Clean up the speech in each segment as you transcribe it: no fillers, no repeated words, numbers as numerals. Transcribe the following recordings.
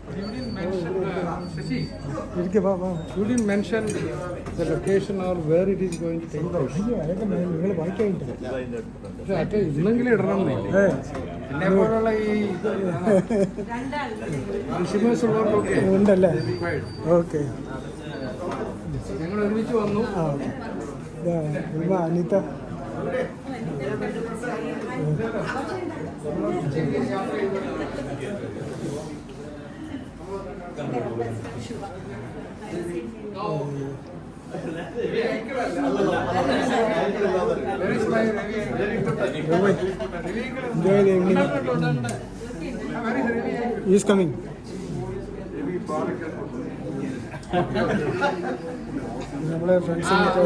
You didn't mention Shashi. You didn't mention the location or where it is going to take place. ഇന്നെങ്കിലും ഇടണം എന്നെ പോലുള്ള ഈ വിഷമസ് ഉള്ളവർക്കൊക്കെ ഉണ്ടല്ലേ. ഓക്കെ, ഞങ്ങൾ ഒരുമിച്ച് വന്നു. Anitha enjoy the evening. He is coming. നമ്മളെ ഫ്രണ്ട്സിനൊക്കെ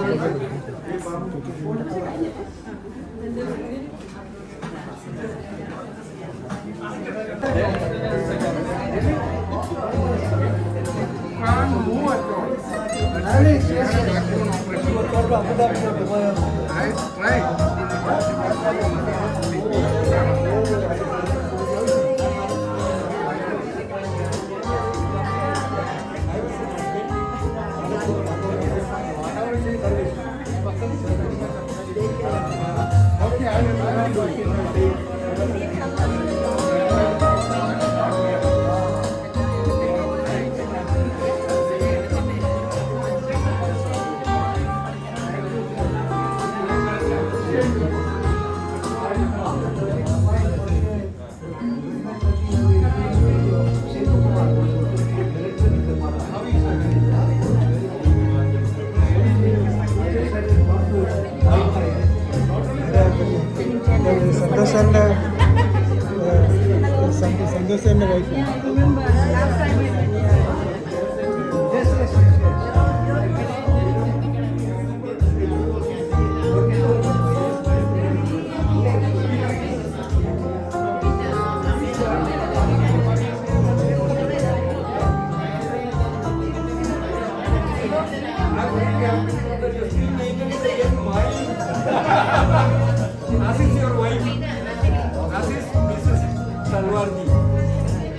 സന്തോഷന്റെ wife.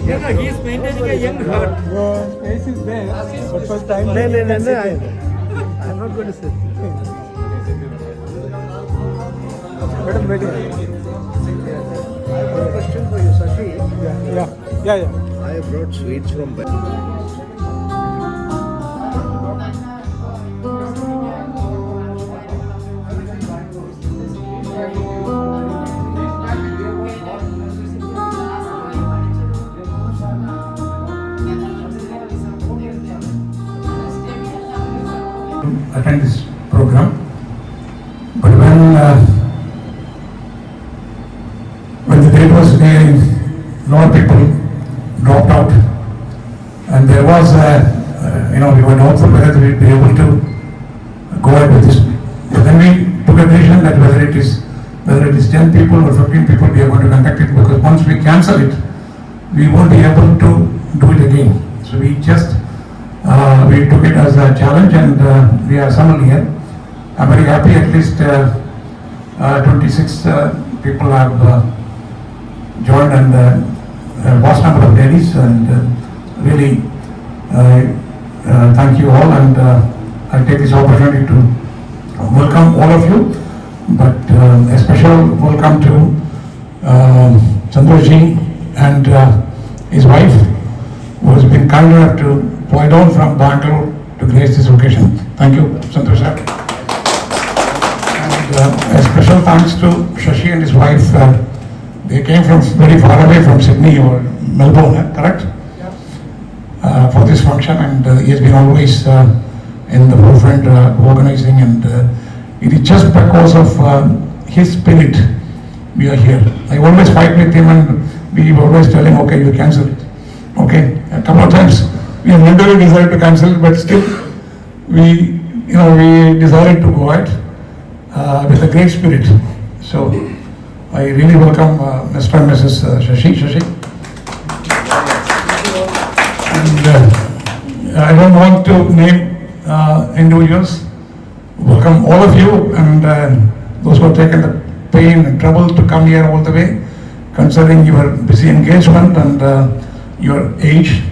Yeah, he is maintaining a young heart. Face is there, but first time. No, I'm not going to sit. Madam, ready? I have a question for you, Shashi. Yeah. I have brought sweets from Bangalore. Attend this program, but when the date was nearing, a lot of people dropped out, and there was we were doubtful whether we would be able to go ahead with this. But then we took a decision that whether it is 10 people or 15 people, we are going to conduct it, because once we cancel it, we won't be able to do it again. So we just we took it as a challenge, and we are summoned here. I'm very happy at least 26 people have joined, and a vast number of ladies, and really thank you all, and I take this opportunity to welcome all of you, but a special welcome to Santoshji and his wife, who has been kind enough to fly down from Bangalore to grace this occasion. Thank you, Santosh sir. And a special thanks to Shashi and his wife. They came from very far away from Sydney or Melbourne, correct? For this function, and he has been always in the forefront organizing, and it is just because of his spirit we are here. I always fight with him, and we always tell him, okay, you cancel it. Okay, a couple of times we have mentally decided to cancel, but still we decided to go ahead with a great spirit. So I really welcome Mr. and Mrs. Shashi. And I don't want to name individuals. Welcome all of you and those who have taken the pain and trouble to come here all the way, considering your busy engagement and your age,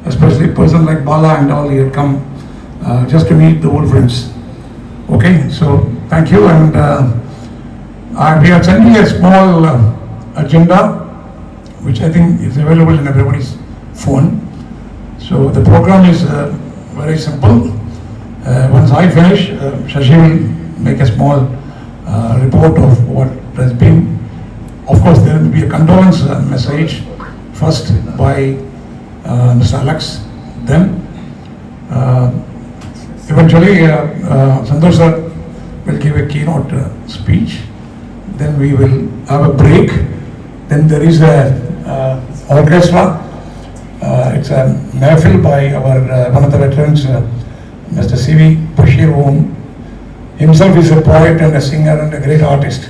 especially a person like Bala and all, he had come just to meet the old friends. Okay, so thank you, and we are sending a small agenda which I think is available in everybody's phone. So the program is very simple. Once I finish, Shashi will make a small report of what has been. Of course, there will be a condolence message first by Mr. Alex, then eventually Santosh sir will give a keynote speech, then we will have a break, then there is a orchestra. It's a mehfil by our one of the veterans, Mr. C.V. Bashir, who himself is a poet and a singer and a great artist.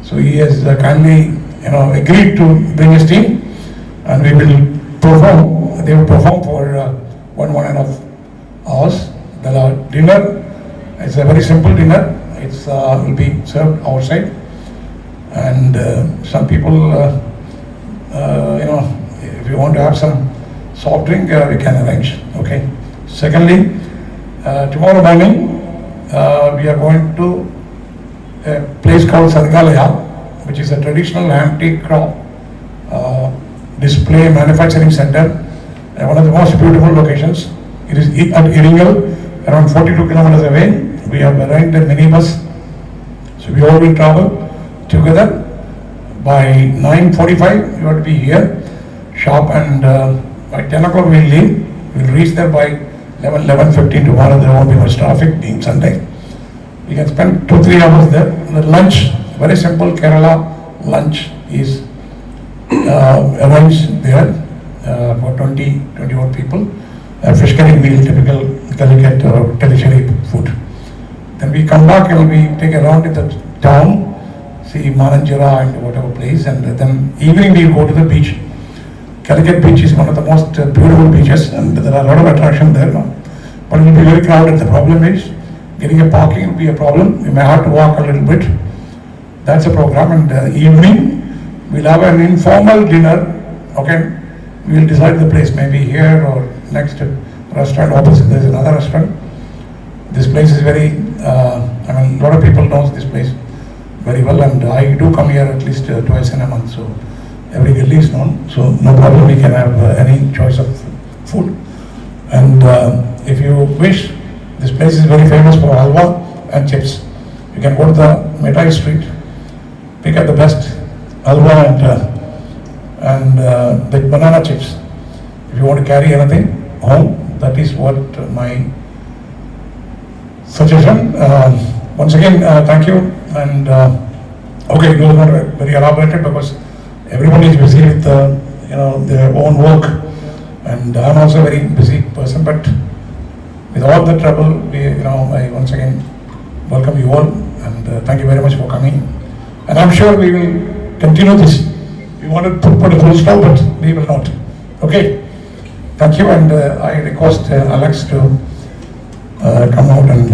So he has kindly, agreed to bring his team, and we will perform. They will perform for 1.5 hours. The dinner, it's a very simple dinner. It's will be served outside, and some people, if you want to have some soft drink, we can arrange. Okay. Secondly, tomorrow morning we are going to a place called Sargalaya, which is a traditional handicraft display manufacturing center, one of the most beautiful locations. It is at Iringal, around 42 kilometers away. We have arranged a minibus, so we all will travel together. By 9:45, you have to be here sharp, and by 10 o'clock we'll leave. We'll reach there by 11:15 tomorrow. There won't be much traffic being Sunday. We can spend 2-3 hours there. The lunch, very simple Kerala lunch is arranged there for 20-21 people. A fish curry meal, typical Calicut or Telishari food. Then we come back and we take a round in the town, see Maranjira and whatever place, and then evening we go to the beach. Calicut beach is one of the most beautiful beaches, and there are a lot of attraction there. But it will be very crowded. The problem is getting a parking will be a problem. You may have to walk a little bit. That's a program. And evening we'll have an informal dinner. Okay, we'll decide the place, maybe here or next restaurant opposite. There's another restaurant. This place is very. A lot of people knows this place very well, and I do come here at least twice in a month. So every gully is known. So no problem. We can have any choice of food. And if you wish, this place is very famous for halwa and chips. You can go to the Mithai street, pick up the best halwa and the banana chips. If you want to carry anything home, that is what my suggestion. Once again, thank you. And okay, it was not very elaborated because everybody is busy with their own work, and I'm also a very busy person. But with all the trouble, I once again welcome you all, and thank you very much for coming. And I'm sure we will continue this. We wanted to put a full stop, but we will not. Okay, thank you, and I request Alex to come out, and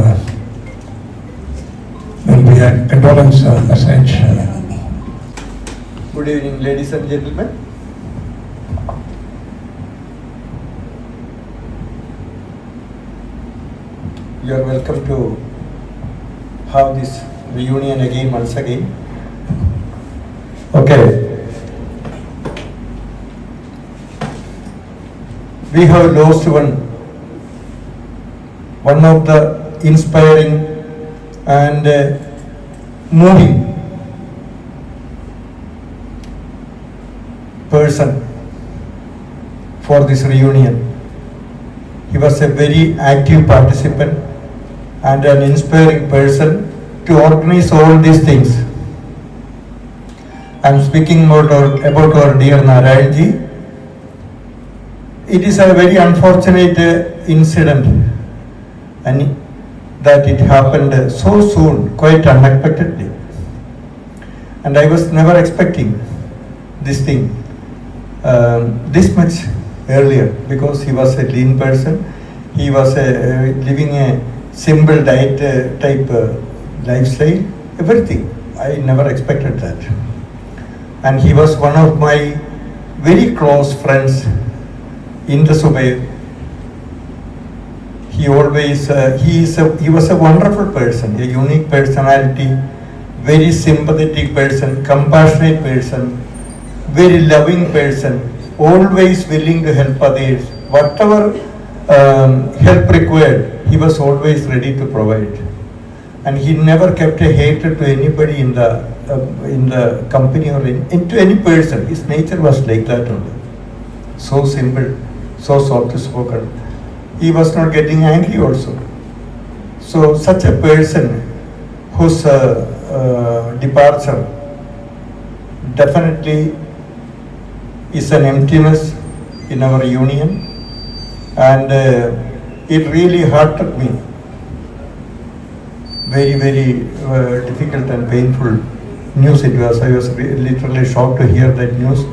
there will be a condolence message. Good evening, ladies and gentlemen. You are welcome to have this reunion again, once again. Okay. We have lost one of the inspiring and moving person for this reunion. He was a very active participant and an inspiring person to organize all these things. I am speaking about our dear Narayanji. It is a very unfortunate incident, and that it happened so soon, quite unexpectedly. And I was never expecting this thing this much earlier, because he was a lean person He was living a simple diet type lifestyle, everything. I never expected that. And he was one of my very close friends in the Zubair. He always, he was a wonderful person, a unique personality, very sympathetic person, compassionate person, very loving person, always willing to help others. Whatever help required, he was always ready to provide. And he never kept a hatred to anybody in the company or into any person. His nature was like that only. So simple, so soft spoken. He was not getting angry also. So such a person whose departure definitely is an emptiness in our union, and it really hurted me. Very, very difficult and painful news it was. I was literally shocked to hear that news,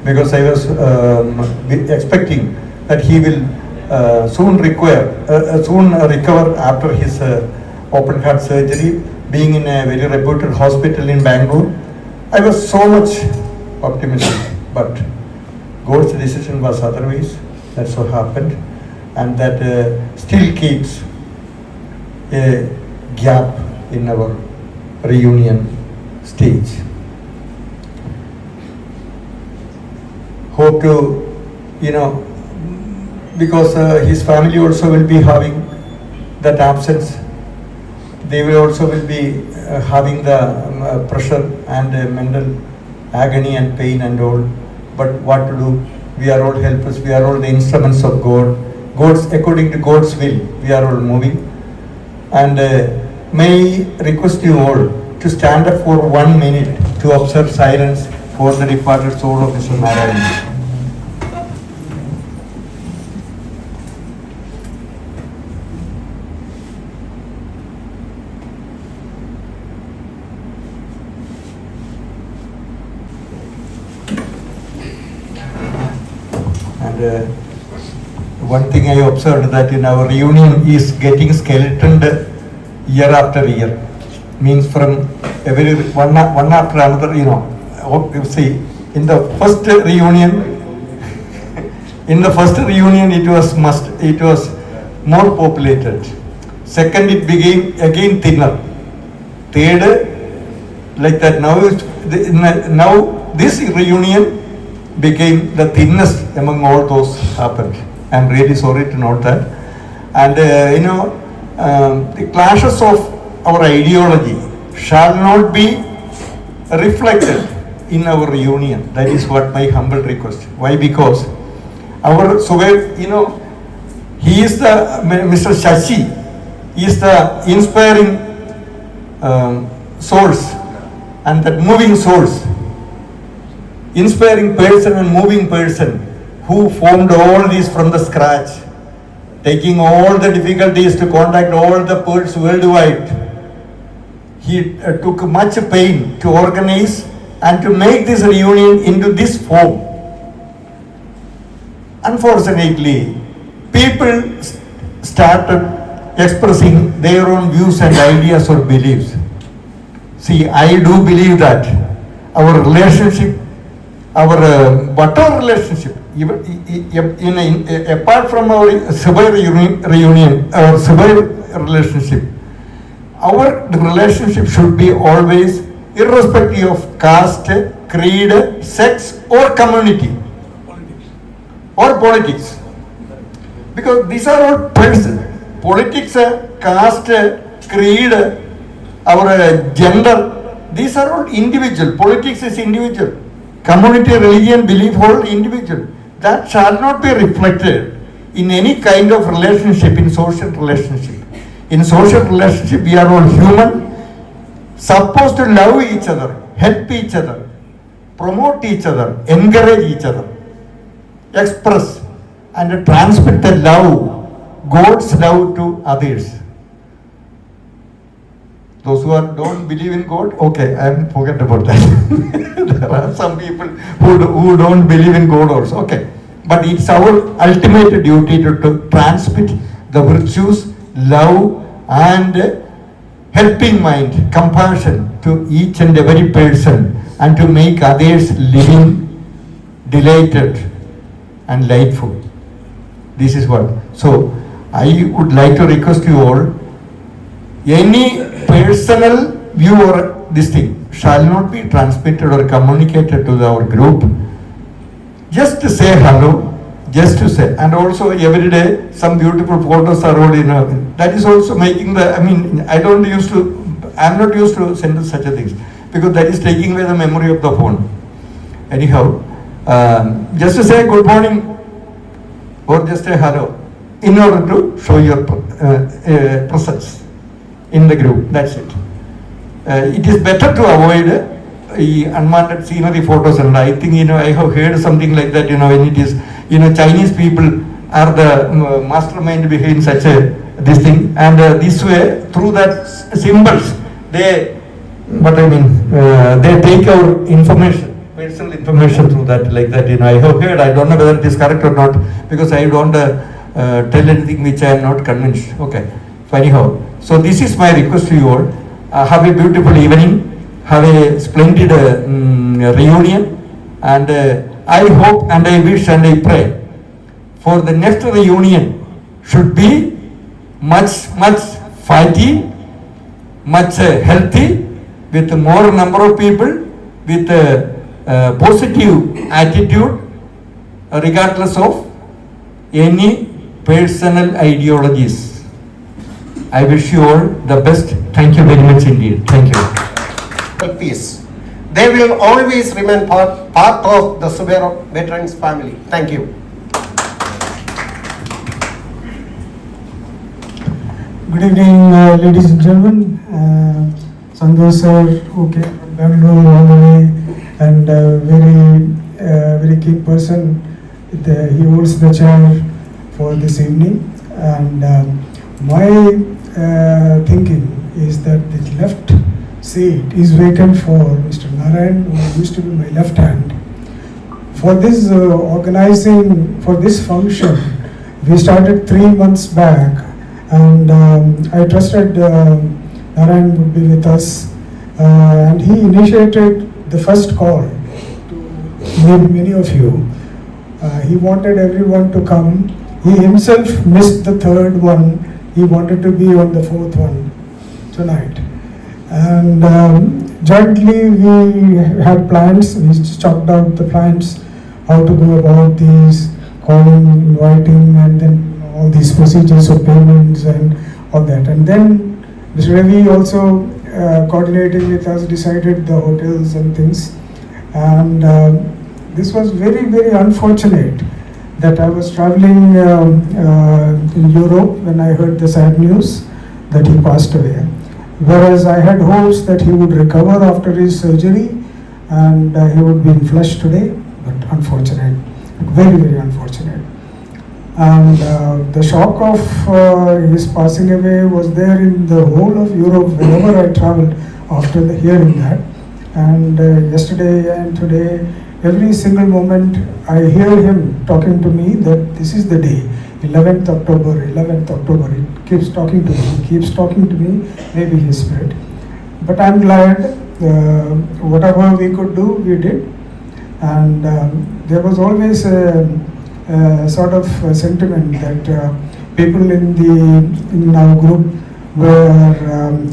because I was expecting that he will soon recover after his open heart surgery, being in a very reputed hospital in Bangalore. I was so much optimistic, but God's decision was otherwise. That's what happened, and that still keeps a gap in our reunion stage. Hope to, because his family also will be having that absence. They will also be having the pressure and mental agony and pain and all. But what to do? We are all helpless. We are all the instruments of God. According to God's will, we are all moving. And may I request you all to stand up for 1 minute to observe silence for the departed soul of Mr. Narayan. And one thing I observed, that in our reunion is getting skeletoned year after year. Means from every one after another, you see, in the first reunion, it was more populated. Second, it became again thinner. Third, like that. Now this reunion became the thinnest among all those happened. I'm really sorry to note that. And the clashes of our ideology shall not be reflected in our reunion. That is what my humble request. Why? Because our Zubair, he is the Mr. Shashi, he is the inspiring source and that moving source, inspiring person and moving person who formed all this from the scratch, taking all the difficulties to contact all the Kurds worldwide. He took much pain to organize and to make this reunion into this form. Unfortunately, people started expressing their own views and ideas or beliefs. See, I do believe that our relationship, our whatever relationship, even apart from our Zubair reunion, our Zubair relationship, our relationship should be always irrespective of caste, creed, sex or community or politics. Because these are all persons. Politics, caste, creed, our gender, these are all individual. Politics is individual. Community, religion, belief, all individual. That shall not be reflected in any kind of relationship, in social relationship. In social relationship, we are all human, supposed to love each other, help each other, promote each other, encourage each other, express and transmit the love, God's love to others. Those who don't believe in God, okay, I forget about that. There are some people who don't believe in God also, okay. But it's our ultimate duty to transmit the virtues, love and helping mind, compassion to each and every person, and to make others living delighted and lightful. This is what. So I would like to request you all, any personal view or this thing shall not be transmitted or communicated to our group. Just to say hello, just to say, and also every day some beautiful photos are all that is also making the, I'm not used to send such a things, because that is taking away the memory of the phone. Anyhow, just to say good morning or just a hello in order to show your presence in the group. That's it. It is better to avoid unwanted scenery photos, and I think I have heard something like that. When it is Chinese people are the mastermind behind such a this thing, and this way through that symbols they take our information, personal information through that, like that. I have heard. I don't know whether it is correct or not, because I don't tell anything which I am not convinced. Okay, anyhow, so this is my request to you all. Have a beautiful evening. Have a splendid reunion, and I hope and I wish and I pray for the next reunion should be much fighty, much healthy, with more number of people, with positive attitude, regardless of any personal ideologies. I wish you all the best. Thank you very much indeed. Thank you. Peace. They will always remain part of the Zubair veterans family. Thank you. Good evening, ladies and gentlemen. Santosh sir, who came from Bangalore all the way, and very keen person. He holds the chair for this evening, and my thinking is that the left seat is vacant for Mr. Narayan, who used to be my left hand. For this organizing, for this function, we started 3 months back, and I trusted Narayan would be with us, and he initiated the first call to many of you. He wanted everyone to come. He himself missed the third one. He wanted to be on the fourth one tonight. And jointly we had plans. We chalked out the plans, how to go about these, calling, inviting, and then all these procedures of payments and all that. And then Mr. Ravi also coordinating with us, decided the hotels and things. And this was very, very unfortunate that I was traveling in Europe when I heard the sad news that he passed away. Whereas I had hopes that he would recover after his surgery and he would be in flesh today, but unfortunate, very, very unfortunate. And the shock of his passing away was there in the whole of Europe whenever I traveled after hearing that. And yesterday and today, every single moment I hear him talking to me that this is the day, 11th October, 11th October. He keeps talking to me, maybe his spirit. But I'm glad whatever we could do, we did. And there was always a sort of sentiment that people in our group were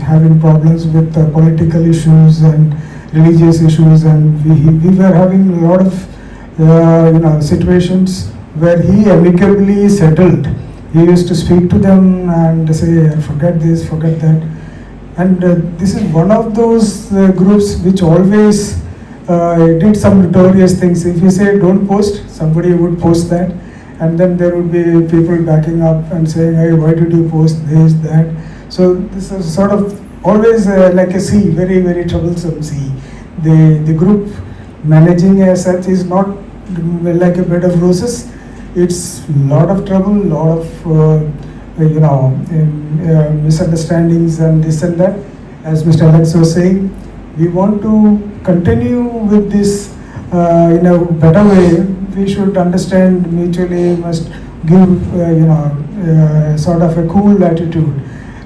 having problems with political issues and religious issues, and we were having a lot of situations where he amicably settled. He used to speak to them and say, forget this, forget that. And this is one of those groups which always did some notorious things. If you say don't post, somebody would post that, and then there would be people backing up and saying, hey, why did you post this, that? So this is sort of always like a sea, very, very troublesome sea. The group managing as such is not like a bed of roses. It's a lot of trouble, lot of misunderstandings and this and that. As Mr. Alex was saying, we want to continue with this in a better way. We should understand mutually, must give sort of a cool attitude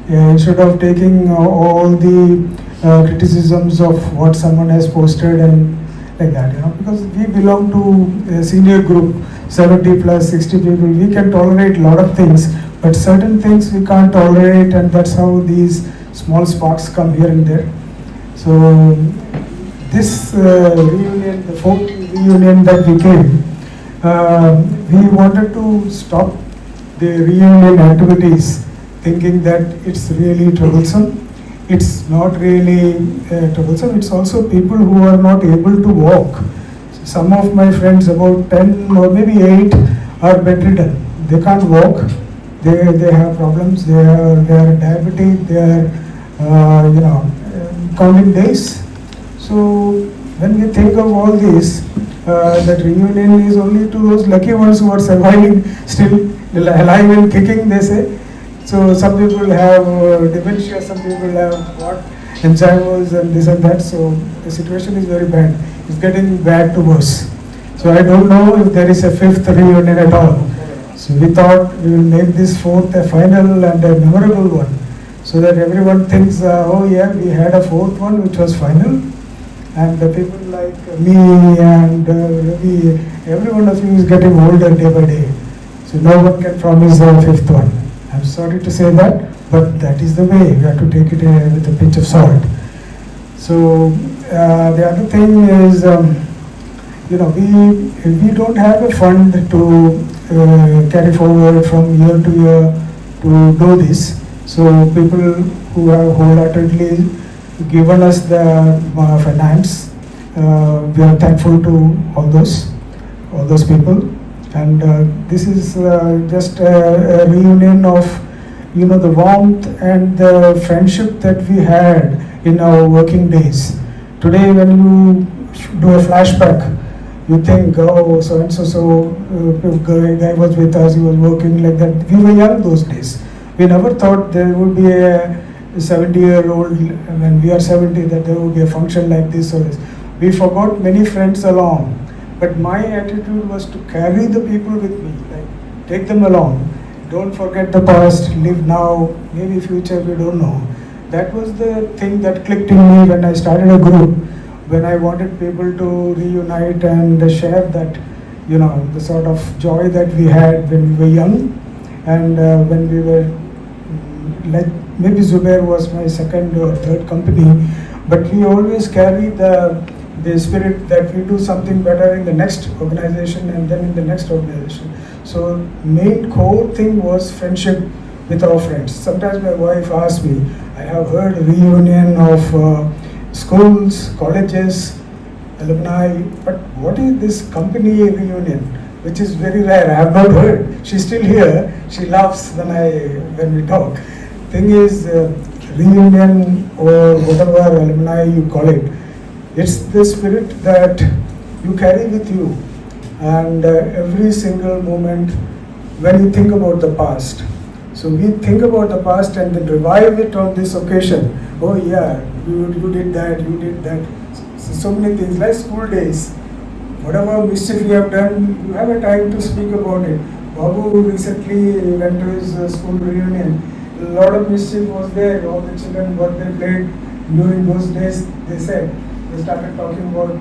instead of taking all the criticisms of what someone has posted and like that, because we belong to a senior group, 70 plus 60 people. We can tolerate a lot of things, but certain things we can't tolerate, and that's how these small sparks come here and there. So this reunion, the fourth reunion that we came, we wanted to stop the reunion activities thinking that it's really troublesome. It's not really troublesome, it's also people who are not able to walk. Some of my friends, about 10 or maybe 8, are bedridden. They can't walk, they have problems, they are diabetic, they are counting days. So when we think of all this, that reunion is only to those lucky ones who are surviving, still alive and kicking, they say. So some people have dementia, some people have Alzheimer's and this and that. So the situation is very bad. It's getting bad to worse. So I don't know if there is a 5th reunion at all. So we thought we will make this 4th a final and a memorable one, so that everyone thinks, oh yeah, we had a 4th one which was final. And the people like me and Ravi, every one of you is getting older day by day. So no one can promise a 5th one. I'm sorry to say that, but that is the way. We have to take it with a pinch of salt. So the other thing is, we don't have a fund to carry forward from year to year to do this. So people who have wholeheartedly given us the finance, we are thankful to all those people. And this is just a reunion of, the warmth and the friendship that we had in our working days. Today, when you do a flashback, you think, oh, so and so guy was with us, he was working like that. We were young those days. We never thought there would be a 70-year-old, when we are 70, that there would be a function like this or this. We forgot many friends along. But my attitude was to carry the people with me, like take them along. Don't forget the past, live now, maybe future, we don't know. That was the thing that clicked in me when I started a group, when I wanted people to reunite and share that, the sort of joy that we had when we were young, and when we were, like maybe Zubair was my 2nd or 3rd company, but we always carry the spirit that we do something better in the next organization and then in the next organization. So main core thing was friendship with our friends. Sometimes my wife asks me, I have heard reunion of schools, colleges, alumni, but what is this company reunion, which is very rare. I have not heard. She's still here. She laughs when we talk. Thing is, reunion or whatever alumni you call it, it's the spirit that you carry with you, and every single moment when you think about the past. So we think about the past and then revive it on this occasion. Oh yeah, you did that, you did that. So many things, like school days. Whatever mischief you have done, you have a time to speak about it. Babu recently went to his school reunion. A lot of mischief was there. All the children, what they played during those days, they said. They started talking about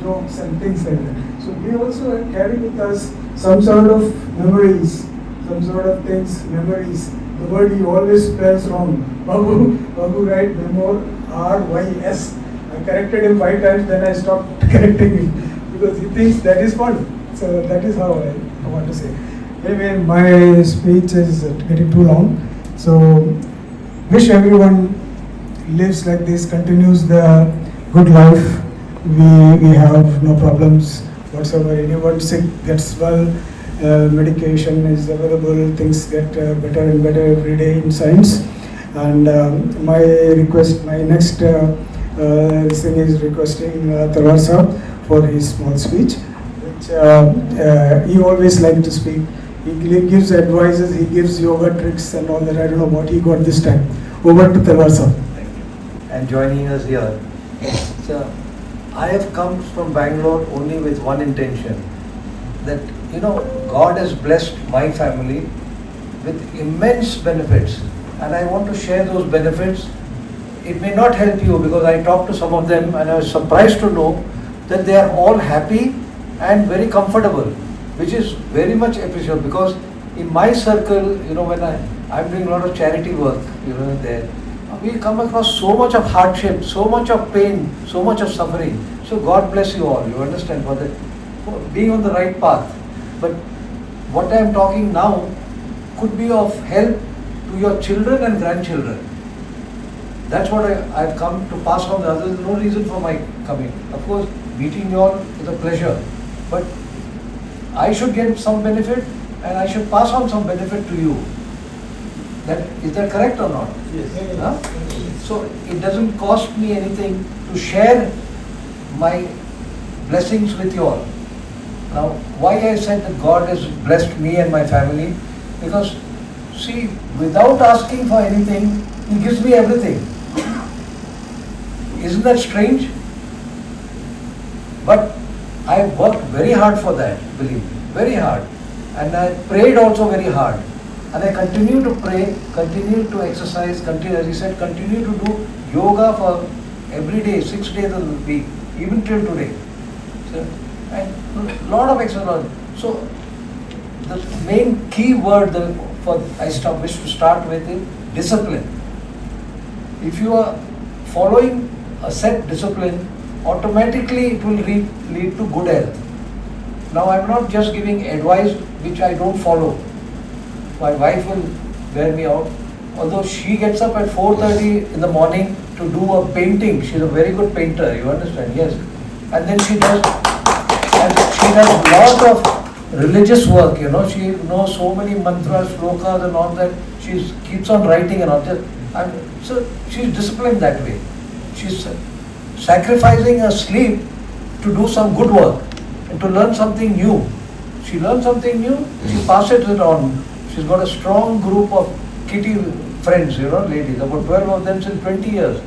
jokes and things like that. So we also carry with us some sort of memories, some sort of things, memories. The word he always spells wrong. Babu write memo R-Y-S. I corrected him 5 times, then I stopped correcting him because he thinks that is fun. So that is how I want to say. Anyway, my speech is getting too long. So wish everyone lives like this, continues the good life. We have no problems whatsoever. Anyone sick gets well, medication is available, things get better and better every day in science. And my request, my next thing is requesting Talwar Sahab for his small speech, which he always liked to speak. He gives advices, he gives yoga tricks and all that. I don't know what he got this time. Over to Talwar Sahab. And joining us here. So, I have come from Bangalore only with one intention, that, God has blessed my family with immense benefits, and I want to share those benefits. It may not help you because I talked to some of them and I was surprised to know that they are all happy and very comfortable, which is very much appreciable, because in my circle, when I'm doing a lot of charity work, there, we come across so much of hardship, so much of pain, so much of suffering. So God bless you all, you understand, for being on the right path. But what I am talking now could be of help to your children and grandchildren. That's what I've come to pass on. There's no reason for my coming. Of course, meeting you all is a pleasure, but I should get some benefit and I should pass on some benefit to you. Is that correct or not? Yes. Huh? So it doesn't cost me anything to share my blessings with you all. Now, why I said that God has blessed me and my family? Because, see, without asking for anything, He gives me everything. Isn't that strange? But I worked very hard for that, believe me, very hard. And I prayed also very hard. And I continue to pray, continue to exercise, as he said, continue to do yoga for every day, 6 days a week, even till today. So, and a lot of exercise. So the main key word wish to start with is discipline. If you are following a set discipline, automatically it will lead to good health. Now I'm not just giving advice which I don't follow. My wife will bear me out. Although she gets up at 4:30 in the morning to do a painting. She's a very good painter, you understand? Yes. And then she does a lot of religious work, She knows so many mantras, shlokas and all that. She keeps on writing and all that. And so she's disciplined that way. She's sacrificing her sleep to do some good work and to learn something new. She learns something new, she passes it on. She's got a strong group of kitty friends, ladies, about 12 of them since 20 years.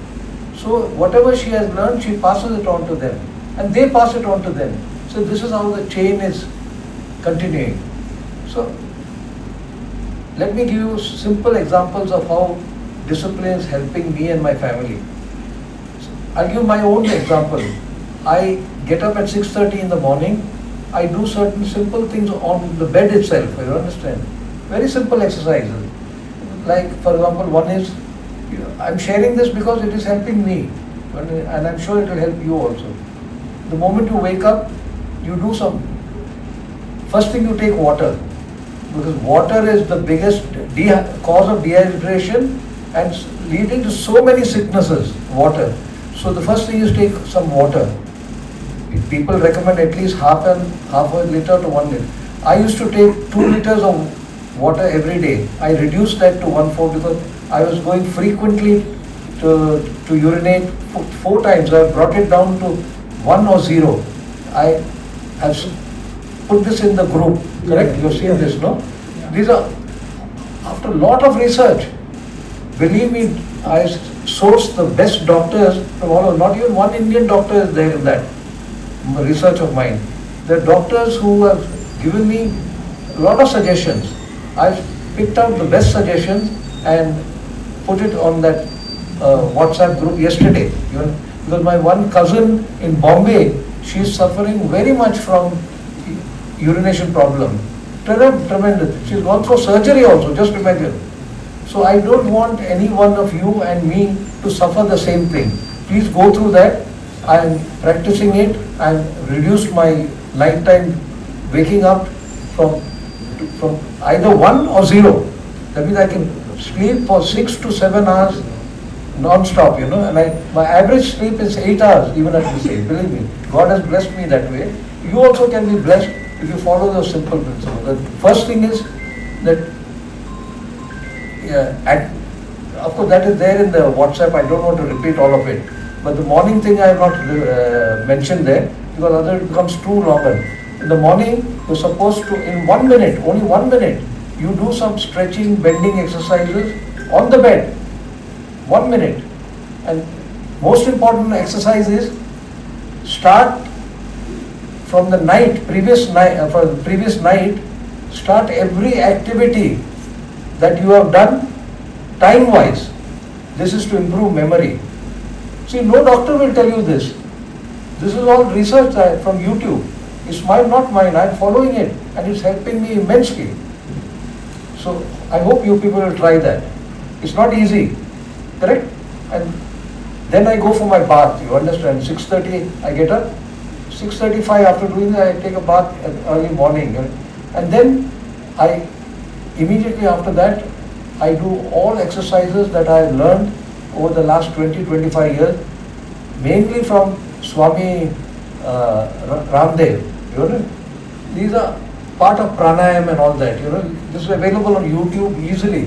So whatever she has learned, she passes it on to them. And they pass it on to them. So this is how the chain is continuing. So let me give you simple examples of how discipline is helping me and my family. I'll give my own example. I get up at 6:30 in the morning. I do certain simple things on the bed itself, you understand? Very simple exercises. Like, for example, one is, I'm sharing this because it is helping me, and I'm sure it will help you also. The moment you wake up, you do first thing you take water, because water is the biggest cause of dehydration and leading to so many sicknesses, water. So the first thing is take some water. People recommend at least half a liter to 1 liter. I used to take 2 liters of water every day. I reduced that to 1/4 because I was going frequently to urinate 4 times. I brought it down to 1 or 0. I have put this in the group, correct? You've seen this, no? These are, after a lot of research, believe me, I sourced the best doctors from all over. Not even one Indian doctor is there in that research of mine. The doctors who have given me a lot of suggestions. I've picked out the best suggestions and put it on that WhatsApp group yesterday. Because my one cousin in Bombay, she's suffering very much from urination problem. Tremendous. She's gone for surgery also, just imagine. So I don't want any one of you and me to suffer the same thing. Please go through that. I am practicing it. I have reduced my nighttime waking up from either 1 or 0. That means I can sleep for 6 to 7 hours non-stop, and my average sleep is 8 hours even at this age. Believe me, God has blessed me that way. You also can be blessed if you follow those simple principles. The first thing is that, of course that is there in the WhatsApp. I don't want to repeat all of it. But the morning thing I have not mentioned there because otherwise it becomes too longer. In the morning, you're supposed to, in 1 minute, only 1 minute, you do some stretching, bending exercises on the bed. 1 minute. And most important exercise is start from the previous night, start every activity that you have done time-wise. This is to improve memory. See, no doctor will tell you this. This is all research from YouTube. It's mine, not mine. I'm following it and it's helping me immensely. So I hope you people will try that. It's not easy, correct? And then I go for my bath, you understand? 6:30 I get up. 6:35 after doing that I take a bath early morning. And then I immediately after that I do all exercises that I have learned over the last 20-25 years, mainly from Swami Ramdev. You know, these are part of pranayam and all that. You know, this is available on YouTube easily.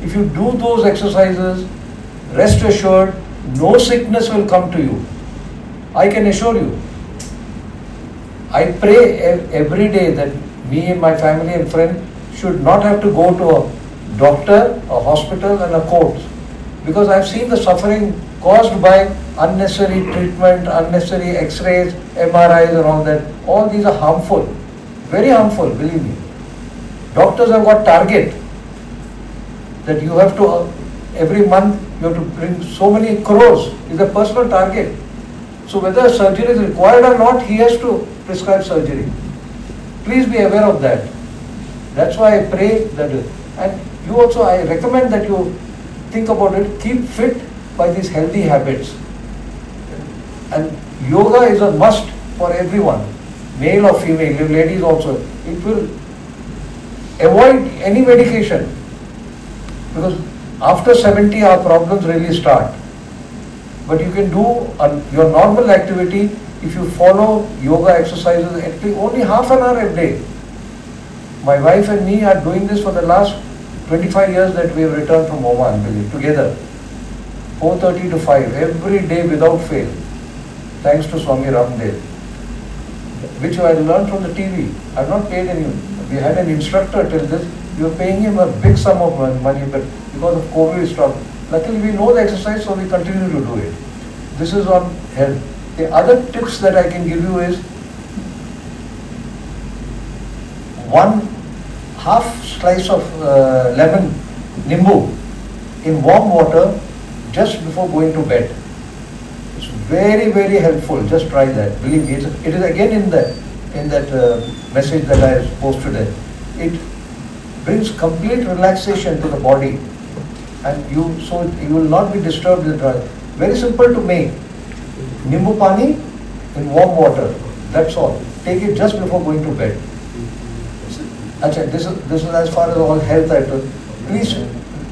If you do those exercises, rest assured, no sickness will come to you. I can assure you. I pray every day that me and my family and friends should not have to go to a doctor, a hospital and a court, because I've seen the suffering caused by unnecessary treatment, unnecessary x-rays, MRIs and all that. All these are harmful, very harmful, believe me. Doctors have got target that you have to, every month you have to bring so many crores, is a personal target. So whether surgery is required or not, he has to prescribe surgery. Please be aware of that. That's why I pray that, and you also, I recommend that you think about it, keep fit by these healthy habits. And yoga is a must for everyone, male or female, ladies also. It will avoid any medication, because after 70 our problems really start. But you can do your normal activity if you follow yoga exercises at least only half an hour a day. My wife and me are doing this for the last 25 years that we have returned from Oman together. 4:30 to 5 every day without fail. Thanks to Swami Ramdev, which I learned from the TV. I have not paid any. We had an instructor till this. We were paying him a big sum of money, but because of COVID we stopped. Luckily we know the exercise, so we continue to do it. This is on health. The other tips that I can give you is, one half slice of lemon, nimbu, in warm water just before going to bed. It's very, very helpful. Just try that. Believe me, it is again in that message that I posted there. It brings complete relaxation to the body, and you will not be disturbed with drug. Very simple to make. Nimbu pani in warm water. That's all. Take it just before going to bed. Achha, this is as far as all health items. Please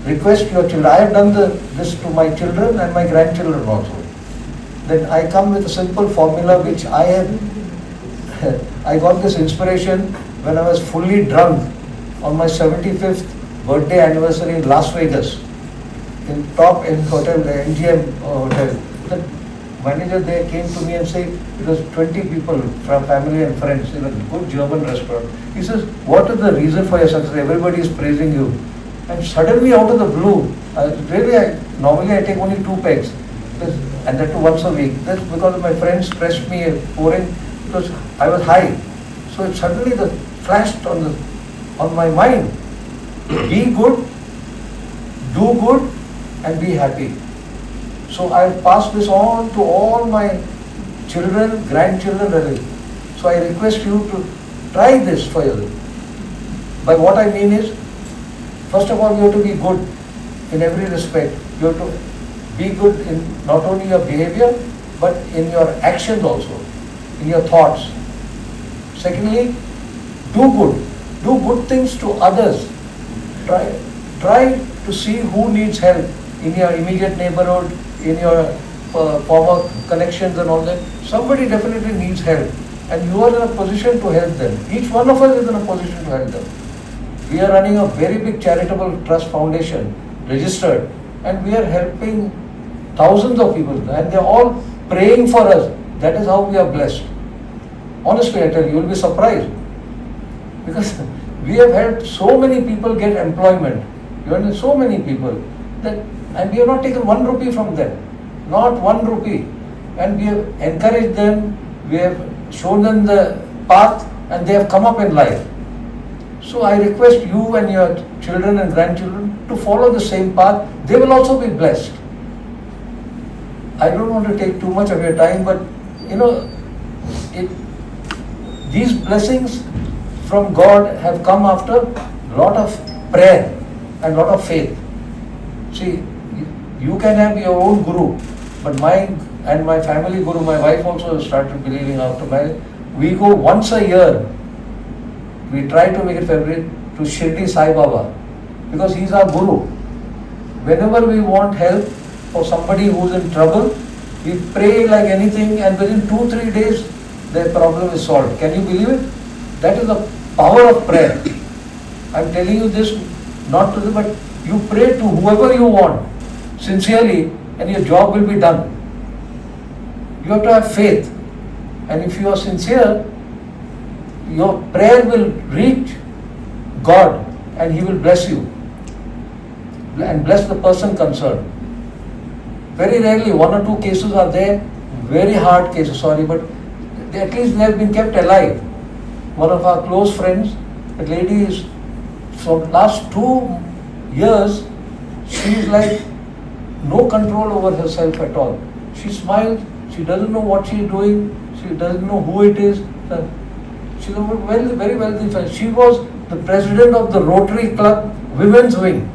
request your children. I have done this to my children and my grandchildren also. Then I come with a simple formula which I got this inspiration when I was fully drunk on my 75th birthday anniversary in Las Vegas, in hotel, the MGM hotel. The manager there came to me and said, it was 20 people from family and friends in a good German restaurant. He says, what is the reason for your success? Everybody is praising you. And suddenly out of the blue, normally I take only 2 pegs, and that too once a week. That's because my friends pressed me pouring, because I was high. So it suddenly flashed on my mind. Be good, do good, and be happy. So I pass this on to all my children, grandchildren, relatives. So I request you to try this for you. By what I mean is, first of all, you have to be good in every respect. You have to be good in not only your behavior, but in your actions also, in your thoughts. Secondly, do good. Do good things to others. Try to see who needs help in your immediate neighborhood, in your former connections and all that. Somebody definitely needs help, and you are in a position to help them. Each one of us is in a position to help them. We are running a very big charitable trust foundation, registered, and we are helping thousands of people, and they are all praying for us. That is how we are blessed. Honestly, I tell you, you will be surprised, because we have helped so many people get employment. You understand, so many people, and we have not taken 1 rupee from them, not 1 rupee, and we have encouraged them. We have shown them the path and they have come up in life. So I request you and your children and grandchildren to follow the same path. They will also be blessed. I don't want to take too much of your time, but these blessings from God have come after a lot of prayer and lot of faith. See, you can have your own guru, but mine and my family guru, my wife also started believing after marriage. We go once a year. We try to make it February to Shirdi Sai Baba because he's our guru. Whenever we want help for somebody who's in trouble, we pray like anything, and within 2-3 days their problem is solved. Can you believe it? That is the power of prayer. I'm telling you this not to the, but you pray to whoever you want sincerely, and your job will be done. You have to have faith, and if you are sincere, your prayer will reach God and He will bless you and bless the person concerned. Very rarely, 1 or 2 cases are there, very hard cases, sorry, but at least they have been kept alive. One of our close friends, the lady is, for last 2 years, she is like no control over herself at all. She smiles, she doesn't know what she is doing, she doesn't know who it is. She's a very wealthy friend. She was the president of the Rotary Club Women's Wing.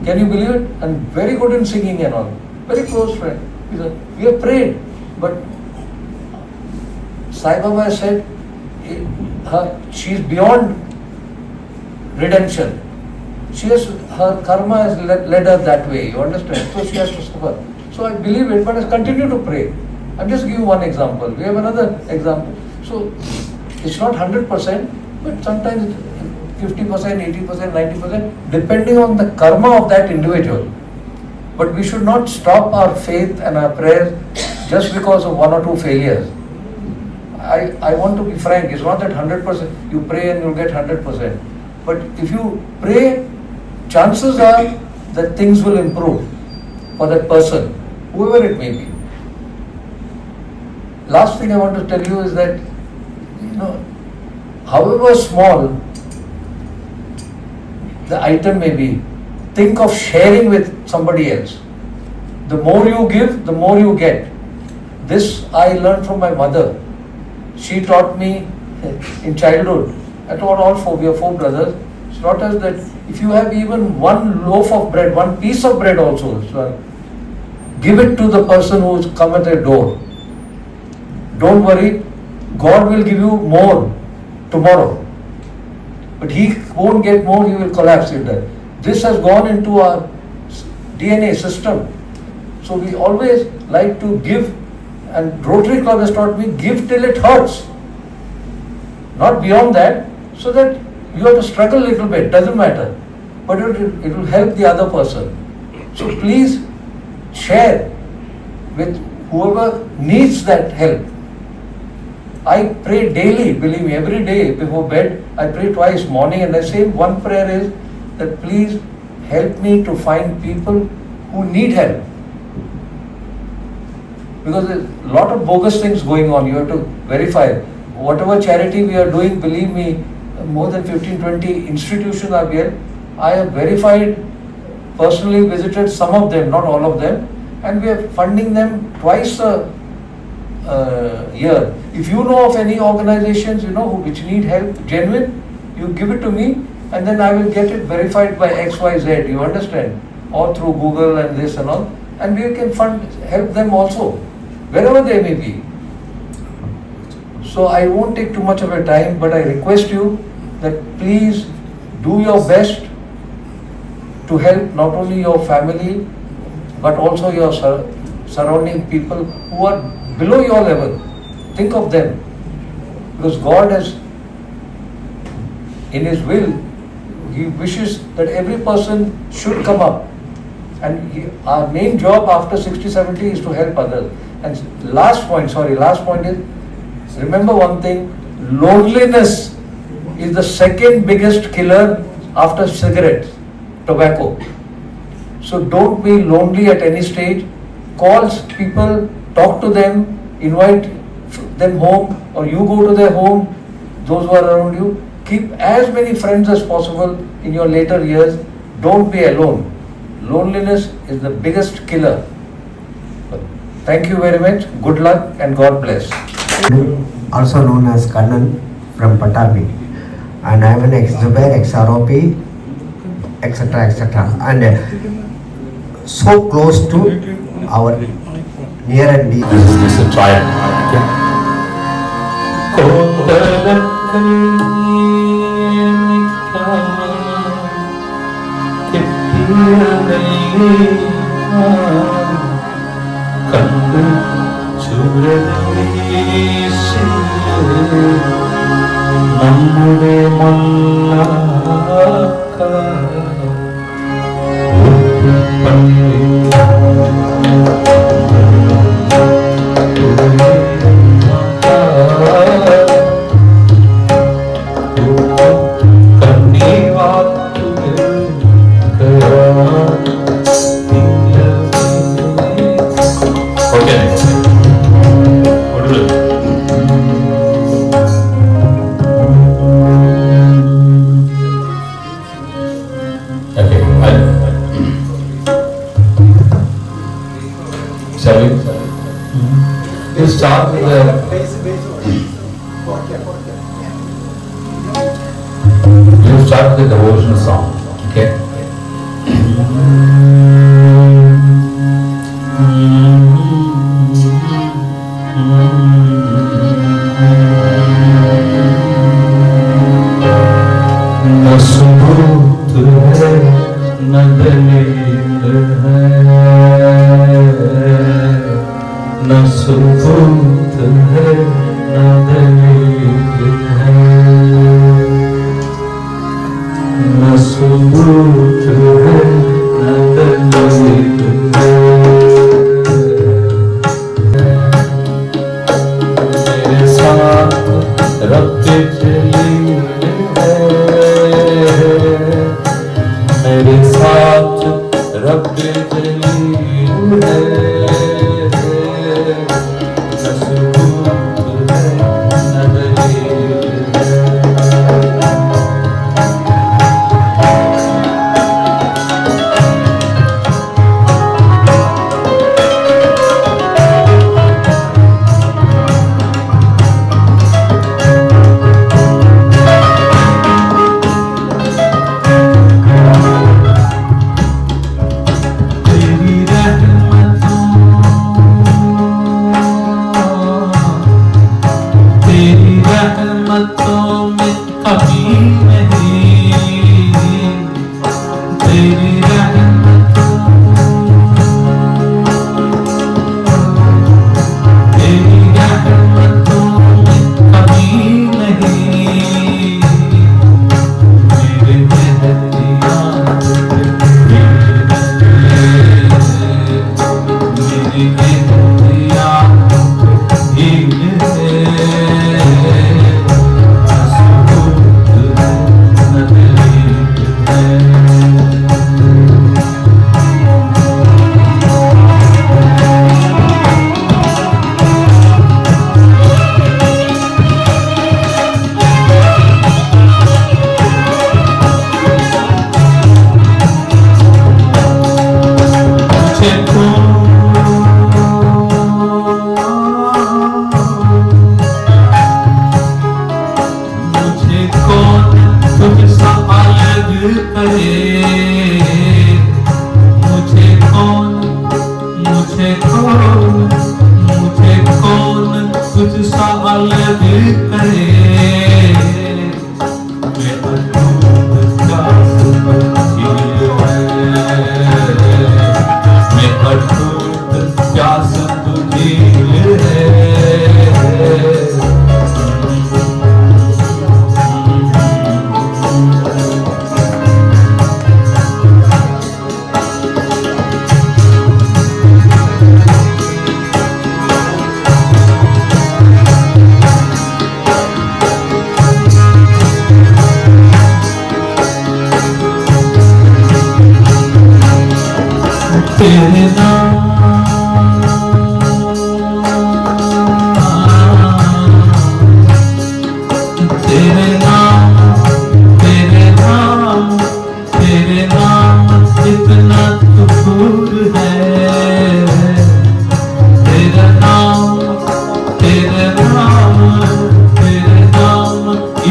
Can you believe it? And very good in singing and all. Very close friend. We have prayed, but Sai Baba said she is beyond redemption. Her karma has led her that way. You understand? So she has to suffer. So I believe it, but I continue to pray. I'm just giving you one example. We have another example. So it's not 100%, but sometimes 50%, 80%, 90%, depending on the karma of that individual. But we should not stop our faith and our prayers just because of 1 or 2 failures. I want to be frank, it's not that 100% you pray and you'll get 100%. But if you pray, chances are that things will improve for that person, whoever it may be. Last thing I want to tell you is that, however small the item may be, think of sharing with somebody else. The more you give, the more you get. This I learned from my mother. She taught me in childhood. I taught all 4, we are 4 brothers. She taught us that if you have even 1 loaf of bread, 1 piece of bread also, give it to the person who has come at the door. Don't worry, God will give you more tomorrow. But He won't get more, He will collapse it there. This has gone into our DNA system. So we always like to give, and Rotary Club has taught me, give till it hurts. Not beyond that, so that you have to struggle a little bit, doesn't matter. But it will help the other person. So please share with whoever needs that help. I pray daily, believe me, every day before bed, I pray twice, morning and the same. One prayer is that please help me to find people who need help. Because there's a lot of bogus things going on, you have to verify. Whatever charity we are doing, believe me, more than 15-20 institutions are here. I have verified, personally visited some of them, not all of them, and we are funding them twice a year. If you know of any organizations, which need help, genuine, you give it to me, and then I will get it verified by XYZ, you understand? Or through Google and this and all, and we can help them also, wherever they may be. So I won't take too much of your time, but I request you that please do your best to help not only your family, but also your surrounding people who are below your level. Think of them, because God has, in His will, He wishes that every person should come up, and our main job after 60-70 is to help others. And last point is, remember one thing, loneliness is the second biggest killer after cigarettes, tobacco. So don't be lonely at any stage. Call people, talk to them, invite them home, or you go to their home, those who are around you. Keep as many friends as possible in your later years. Don't be alone. Loneliness is the biggest killer. Thank you very much. Good luck and God bless. Also known as Kannan from Patabi, and I am an ex-Zubair, ex-ROP, etc. etc. and so close to our near and dear. This is a trial. നമ്മുടെ You start with the devotional song, okay?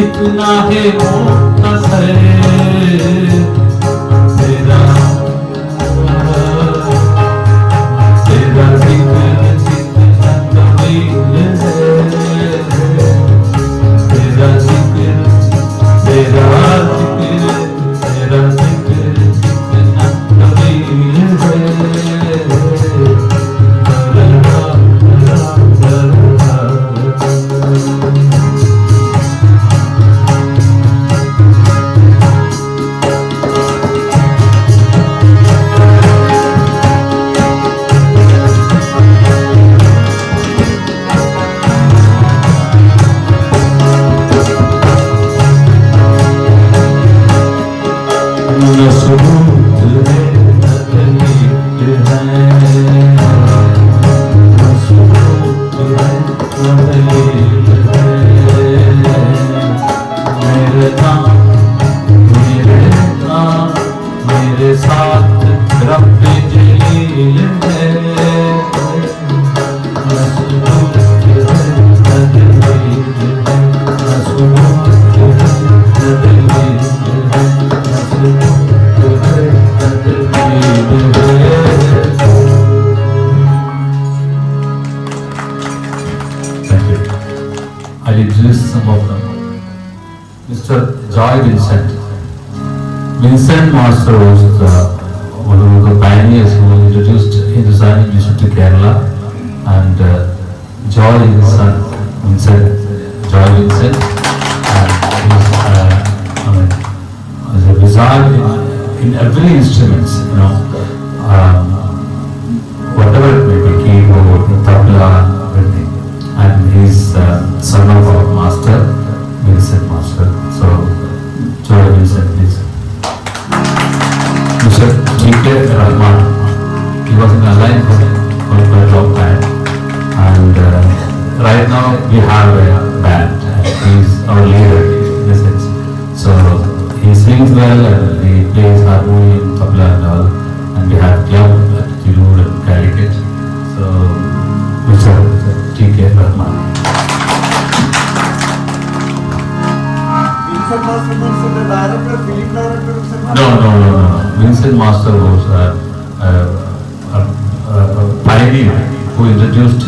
इतना है मुख्तसर तेरा तेरा जिक्र जितना तवील है तेरा जिक्र तेरा जिक्र तेरा जिक्र जितना तवील मेरे साथ रब जलील है I introduce some of them. Mr. Joy Vincent. Vincent Master was one of the pioneers who introduced Hindustani music to Kerala, and Joy Vincent, and he's a wizard in every instruments, whatever it may be, keyboard, tabla, everything. And he's son of our master, Vincent Master. So, Joy Vincent, please. Mr. G.K. Rahman. He was in a line for quite a long time. And right now we have a band. He's our leader in a sense. So, he sings well and he plays harmonium, tabla and all. And we have club at Tirur and Calicut. So, Mr. G.K. Rahman. Vincent Master means the director, film director, No. Vincent Master was a pioneer who introduced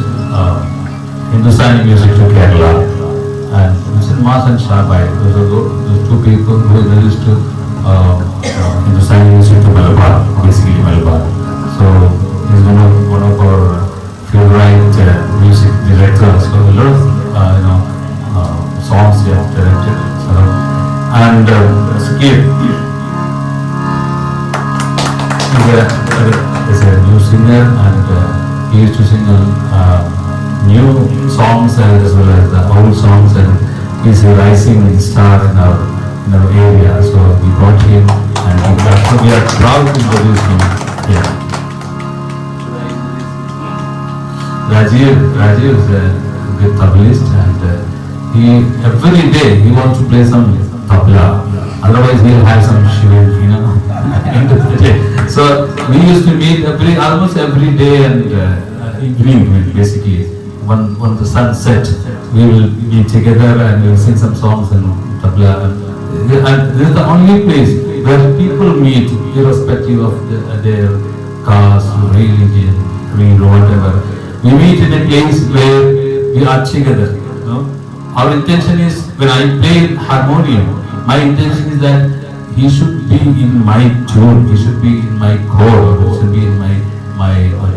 Hindustani music to Kerala. And Vincent Master and Shabai, those are those two people who introduced Hindustani music to Malabar, basically Malabar. So he's one of our favorite music directors. So a lot of songs he has directed. And Skip is a new singer, and he used to sing new songs as well as the old songs, and he's a rising star in our area. So we brought him, and we are proud to introduce him here. Rajiv is a good tablaist, and every day he wants to play some tabla. Otherwise he'll have some shivin, end of the day. So we used to meet almost every day and evening, basically. When the sun set, we will be together and we will sing some songs and tabla. And this is the only place where people meet, irrespective of their caste, religion, creed, or whatever. We meet in a place where we are together. Our intention is, when I play harmonium, my intention is that he should be in my tune, he should be in my chord, he should be in my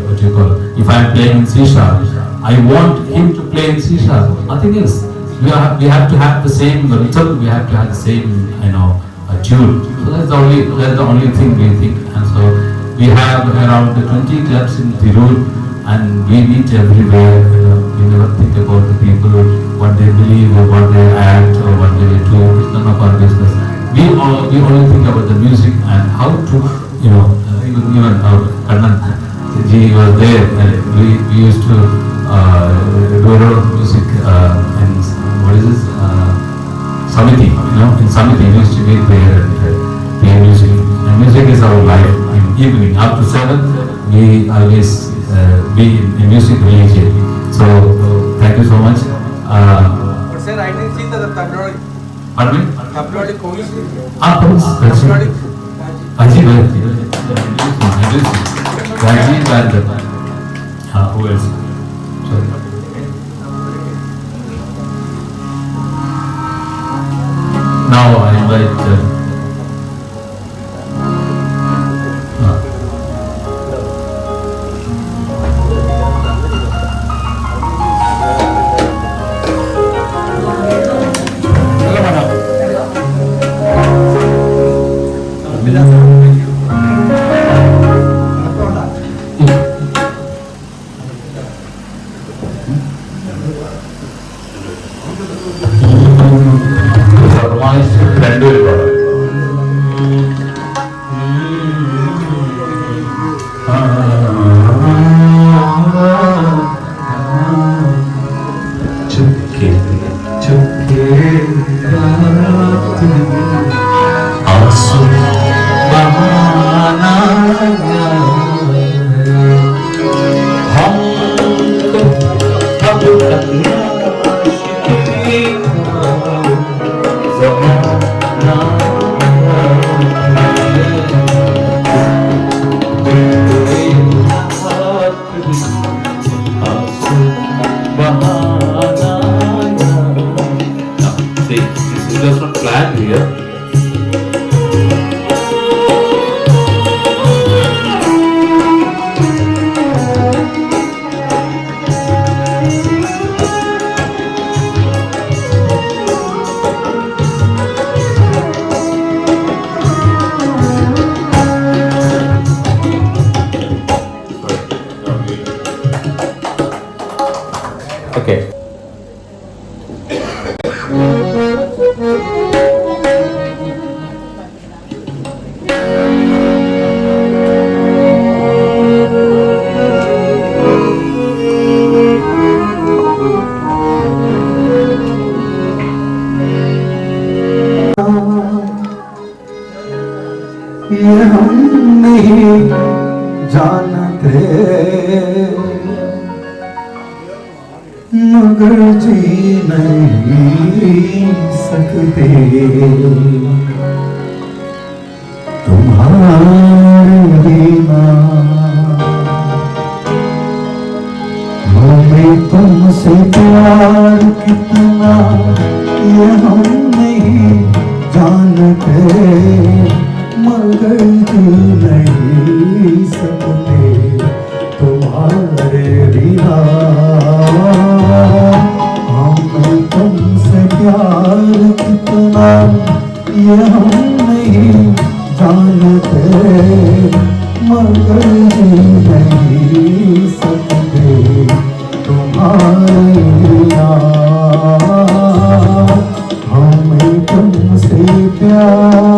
what you call, if I am playing in C sharp, I want him to play in C sharp, nothing else. We have to have the same rhythm, we have to have the same, tune. So that's the only thing we think. And so we have around 20 clubs in Tirur, and we meet everywhere. We never think about the people, what they believe or what they act or what they do. It's none of our business. We only think about the music and how to, even our Kannan, he was there, and we used to do a lot of music in, what is this, Samiti, in Samiti we used to be there and play music. And music is our life. In evening, after 7, we always be in music religion. So, thank you so much. Pardon me? Uploading police. Police. Ajib, Rajiv and who else? Sorry. Now I invite. Okay. ये हम नहीं जानते मगर जी नहीं सकते तुम्हारे बिना हमें तुमसे प्यार कितना ये हम नहीं जानते मगर जी नहीं सकते तुम्हारे बिना हमें तुमसे प्यार कितना ये हम नहीं जानते मगर जी नहीं सकते तुम्हारे बिना हमें तुमसे प्यार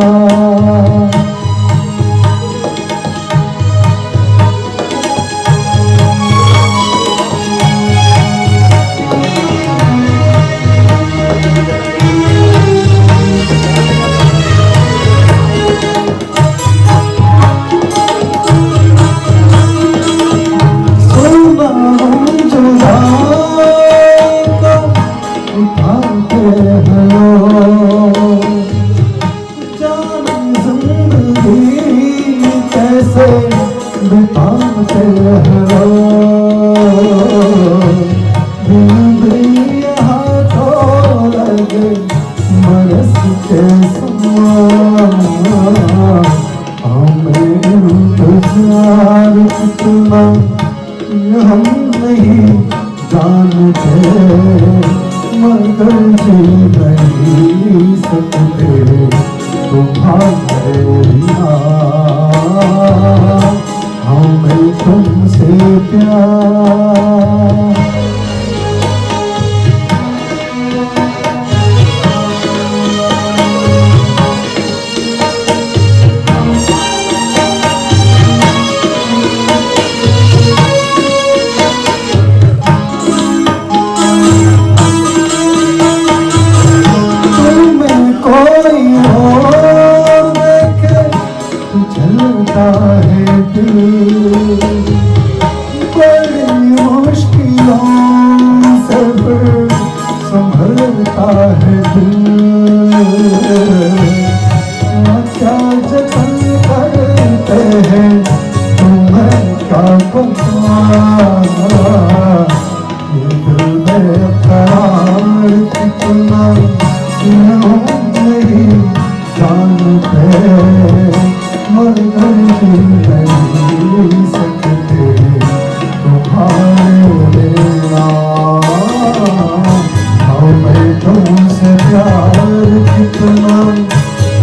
हम नहीं जानते मगर जी नहीं सकते तुम्हारे बिना हमें तुमसे प्यार संभलता है दिल नहीं जानते, मगर ही नहीं सकते तुम्हारे बिना। हमें तुमसे प्यार कितना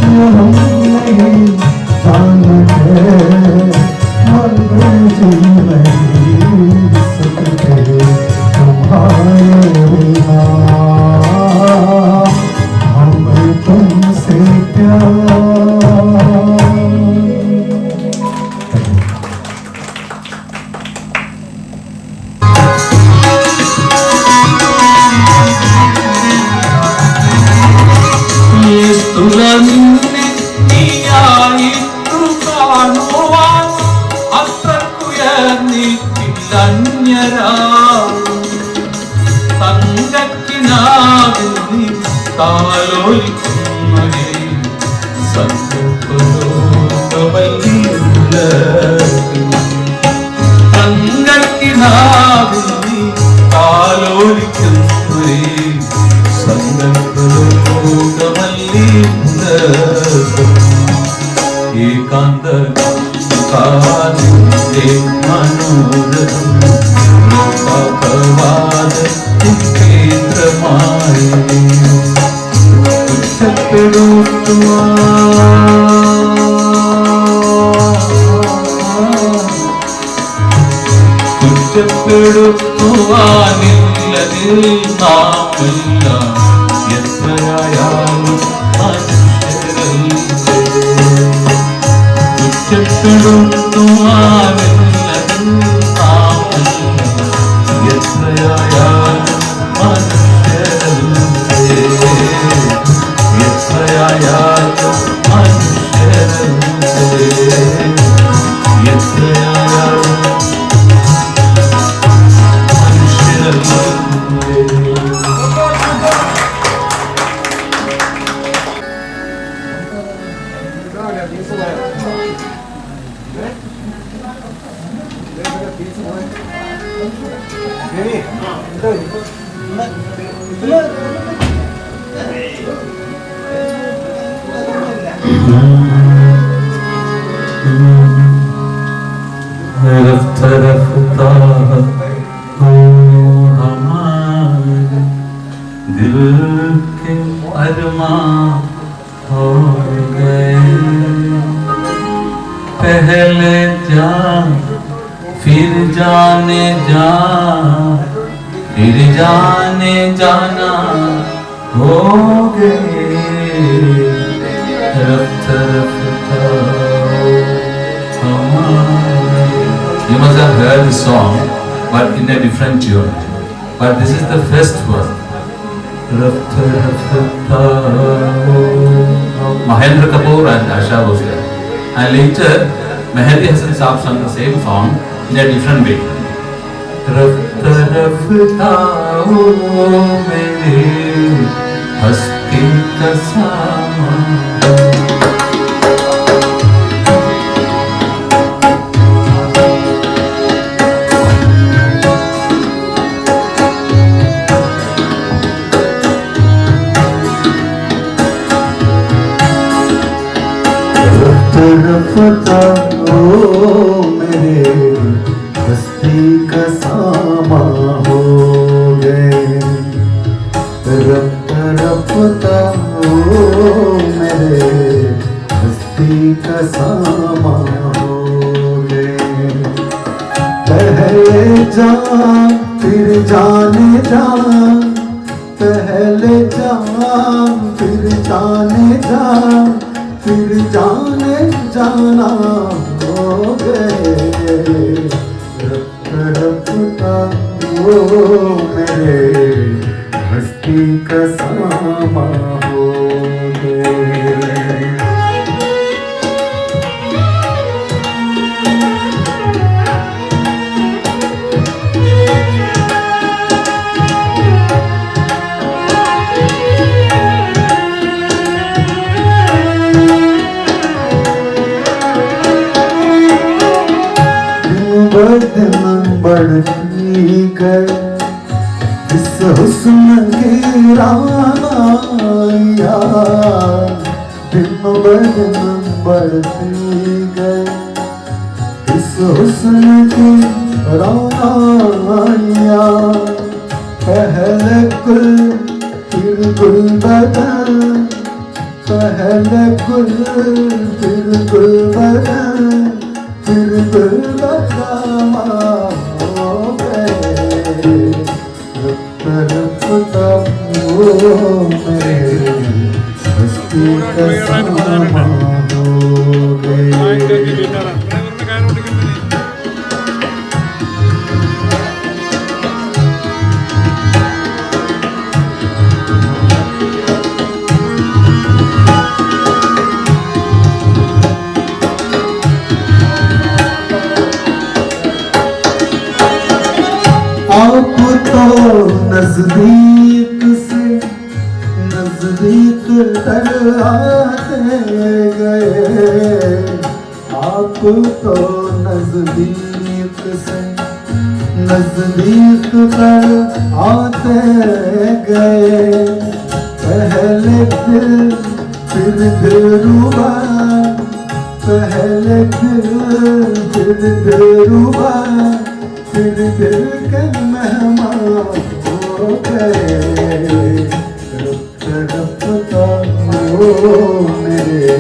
ये हम नहीं जानते, मगर ही नहीं सकते तुम्हारे बिना। हमें तुमसे प्यार। You must have heard the song, but in a different tune. But this is the first one. Mahendra Kapoor and Asha was there. And later, Mehdi Hassan Saab sung the same song in a different way. रफ्ता रफ्ता ओ मेरे हस्ती का सामान। रफ्ता ओ मेरे हस्ती का सामा हो गए। रफ्ता रफ्ता ओ मेरे हस्ती का सामा हो गए। पहले जान फिर जाने जान, पहले जान फिर जाने जान, फिर जाने जाना हो गए। रफ्ता ओ मेरे हस्ती का सामा हो गए। बदन बढ़ती गए इस हुस्न की रानी, दिन ब दिन बढ़ती गई इस हुस्न की रौनाइयाँ पहले गुल फिर गुल बदन पहले गुल फिर गुल बदन फिर गुल बदन हो गए रफ्ता वो मेरे हस्ती का सामा हो गए आप तो नजदीक से नजदीक तर आते गए आप तो नजदीक से नजदीक तर आते गए पहले दिल फिर दिलरुबा पहले दिल फिर दिलरुबा फिर दिल के मेहमान हो गए रफ्ता वो मेरे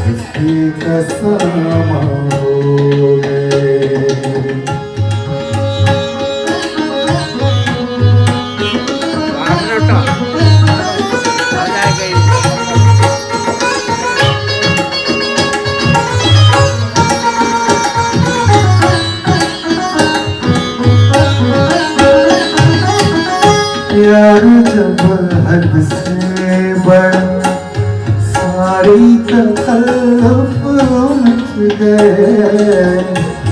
हस्ती का सामा हो गए प्यार जब हद से बढ़ा सारी तकल्लुफ मच गए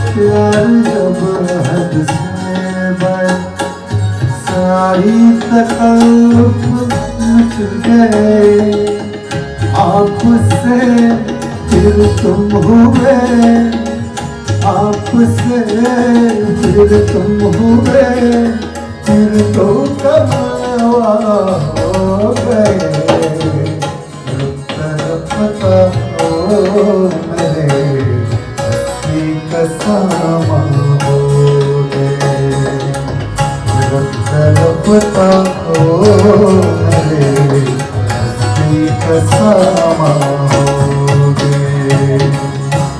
प्यार जब हद से बढ़ा सारी तकल्लुफ मच गए आपसे फिर तुम हुए आपसे फिर तुम हुए फिर तो कमावा हो गए रफ्ता ओ मेरे हस्ती का सामा हो गए रफ्ता ओ मेरे हस्ती का सामा हो गए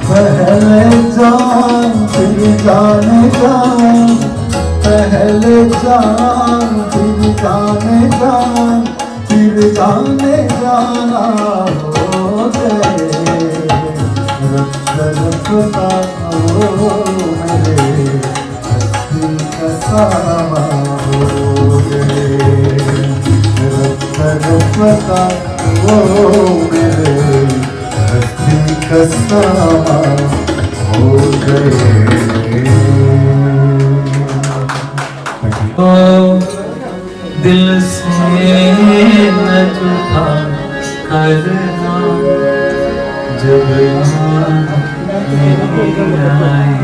पहले जान फिर जाने जान पहले जान फिर जाने जान फिर जाने जाना हो गए रफ्ता हो मेरे हस्ती का सामा हो गए रफ्ता हो मेरे हस्ती का सामा हो गए दिल से न जुदा करना जब मेरी आई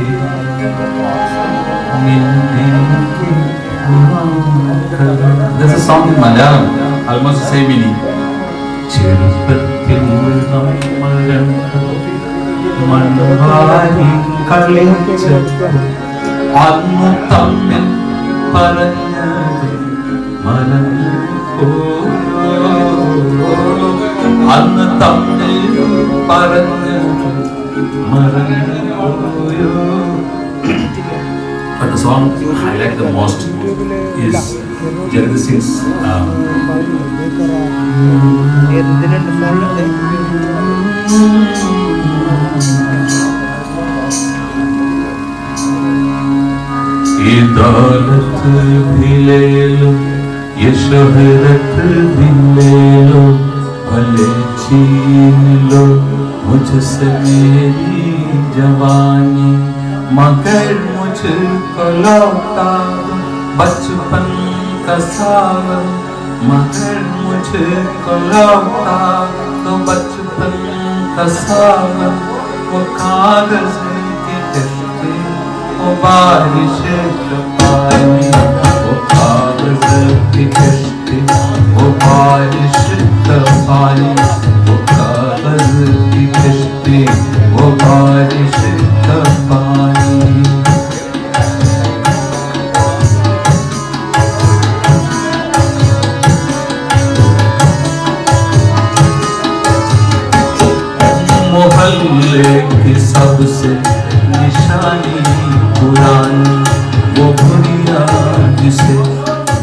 मिलने की There's a song in Malayalam, almost the same meaning. ചെറുപ്പത്തിൽ നമ്മൾ മൺവാരി കളിച്ചപ്പോൾ അന്ന് തമ്മിൽ പറഞ്ഞത് മറന്നു അന്ന് തമ്മിൽ പറഞ്ഞത് മറന്നു But the song I like the most is Jerry sings ये दौलत भी ले लो ये शोहरत भी ले लो भले छीन लो मुझसे मेरी जवानी मगर मुझको लौटा दो बचपन का सावन मगर मुझको लौटा दो बचपन का सावन वो कागज की कश्ती वो बारिश का पानी वो कागज की कश्ती वो बारिश का पानी, वो कागज की कश्ती, वो बारिश का पानी। मोहल्ले की सबसे निशानी पुरानी, वो बुढ़िया जिसे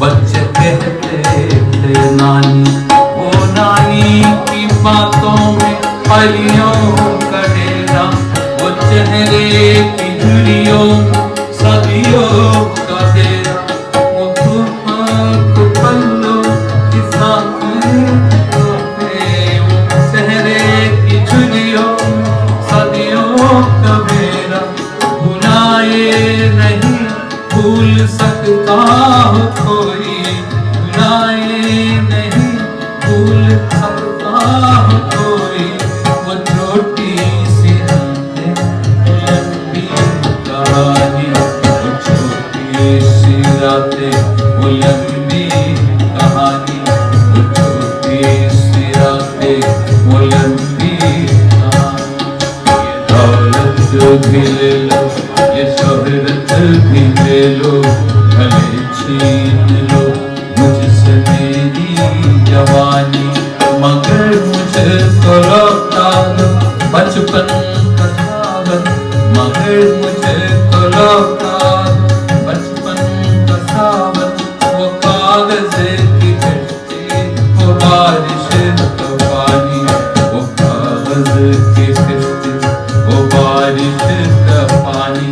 बच्चे कहते थे नानी, वो नानी की बातों में पलियों का डेरा, वो चेहरे की झुर्रियों सदियों का डेरा, वो पल्लों की साँखें, वो चेहरे की झुर्रियों सदियों का बेरा, भुलाए नहीं भूल सकता हो कोई, भुलाए नहीं भूल सकता हो कोई, वो छोटी सी रातें लंबी कहानी, वो छोटी सी रातें वो लंबी कहानी, वो छोटी सी रातें वो लंबी कहानी। ये दौलत भी ले लो, ये शोहरत भी ले लो, भले छीन लो मुझसे मेरी जवानी, मगर मुझको लौटा दो बचपन का सावन, मगर मुझको लौटा दो बचपन का सावन, वो कागज की कश्ती, वो बारिश का पानी, वो कागज की कश्ती, वो बारिश का पानी,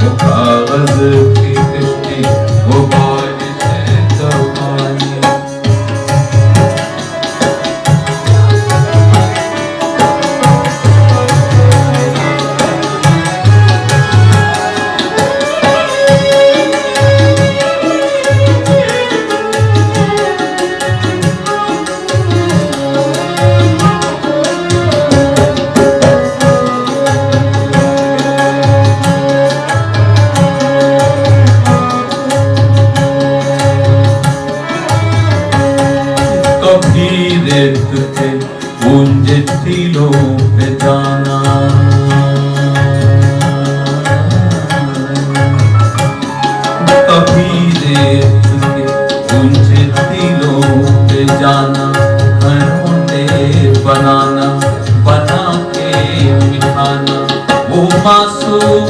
वो कागज की कश्ती, वो बारिश का पानी। कभी रेत पे गूंजे टीलों पे जाना, कभी रेत पे गूंजे टीलों पे जाना, घरोंडे बनाना बना के मिठाना, वो मासूम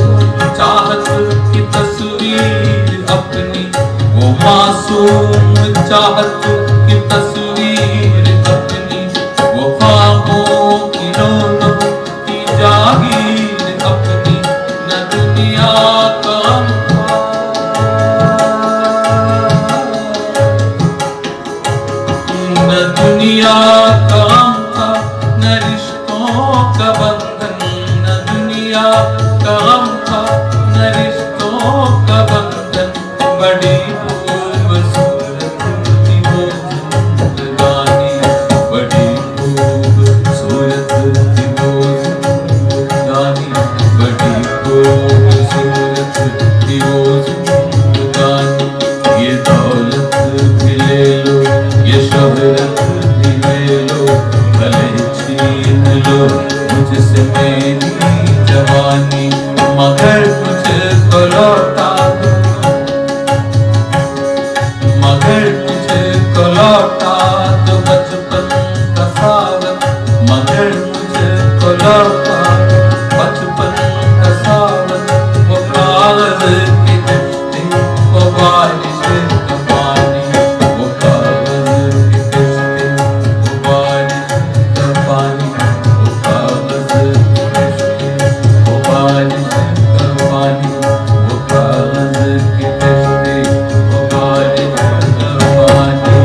चाहत की तस्वीर अपनी, वो मासूम चाहत की तस्वीर अपनी, वो ख्वाबों की रोनों की जागीर अपनी, न दुनिया का न दुनिया का था, न रिश्तों का बंधन, न दुनिया का था, न रिश्तों का बंधन, बड़ी खूबसूरत थी वो जिंदगानी, बड़ी खूबसूरत थी वो जिंदगानी, बड़ी खूबसूरत थी वो जिंदगानी। ये दौलत भी ले लो, ये शोहरत भी ले लो, भले छीन लो मुझसे मेरी जवानी, मगर तुझको लौटा दो, मगर तुझको लौटा दो बचपन का सावन, मगर मुझको लौटा दो बचपन का सावन, वो कागज की कश्ती, वो बारिश का पानी, वो कागज की कश्ती, वो बारिश का पानी, वो कागज की कश्ती, वो बारिश का पानी, वो कागज की कश्ती, वो बारिश का पानी।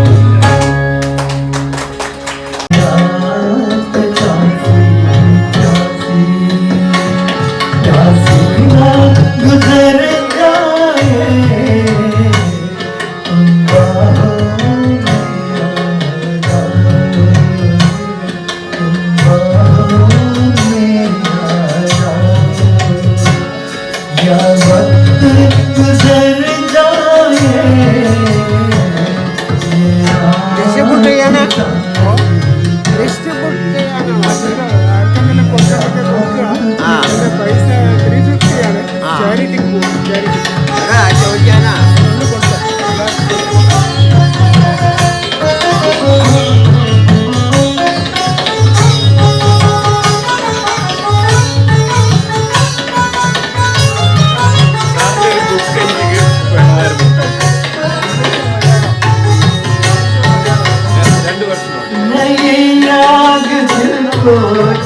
को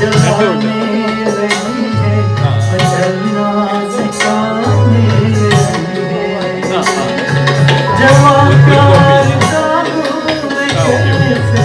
जलाने रही है, मचलना सिखाने रही है। जवान कार काबू में कैसे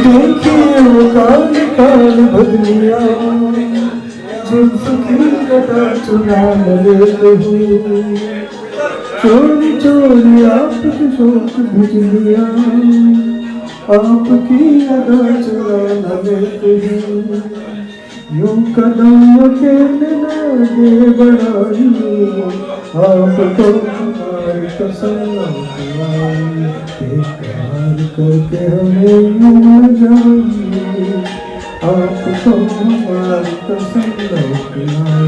देखिए वो काल काल बदलिया जुल्फ की लता चुरा लेते हो, चोरी चोरी आपकी शोक बुझ लिया, आपकी अदा चुरा लेते हो। यूं कदम अकेले आगे बढ़ाई, आपको हमारी कसम आई, इकरार करके हमें यूं न जाइए, आपको हमारी कसम आई।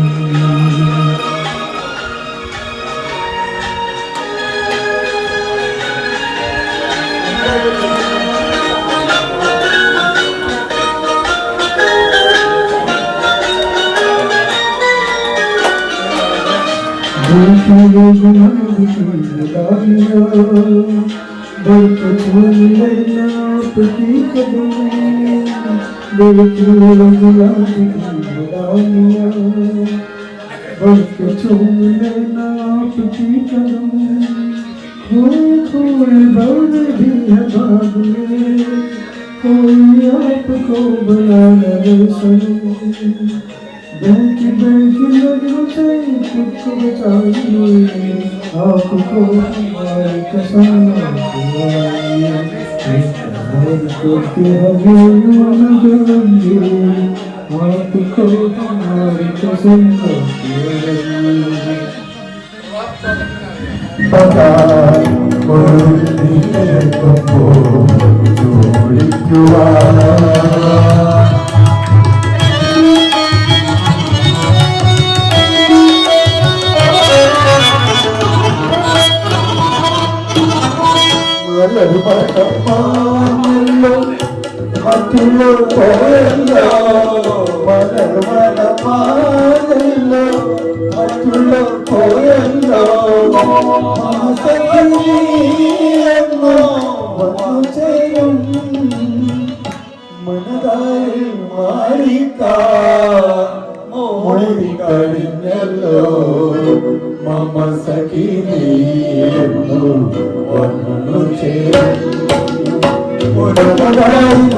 कोई आपको बुला ले आपको हमारी कसम आपको हमारी कसम पता Mama Sakini Manohara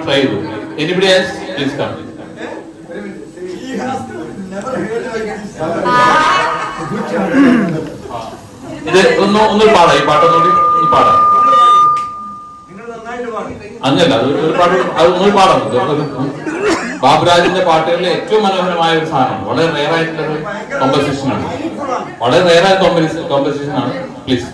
try it. Anybody else? Please come. ഇത് ഒന്ന് പാടാം ഈ പാട്ടൊന്നുകൂടി ഒന്ന് പാടാം അങ്ങനല്ല ഒരു പാട്ട് അത് ഒന്ന് പാടാം ബാബുരാജിന്റെ പാട്ടുകളിലെ ഏറ്റവും മനോഹരമായ ഒരു സാധനമാണ് വളരെ റെയർ ആയിട്ടുള്ള ഒരു കോമ്പസിഷൻ ആണ് വളരെ റെയർ ആയ കോമ്പസിഷൻ ആണ് പ്ലീസ്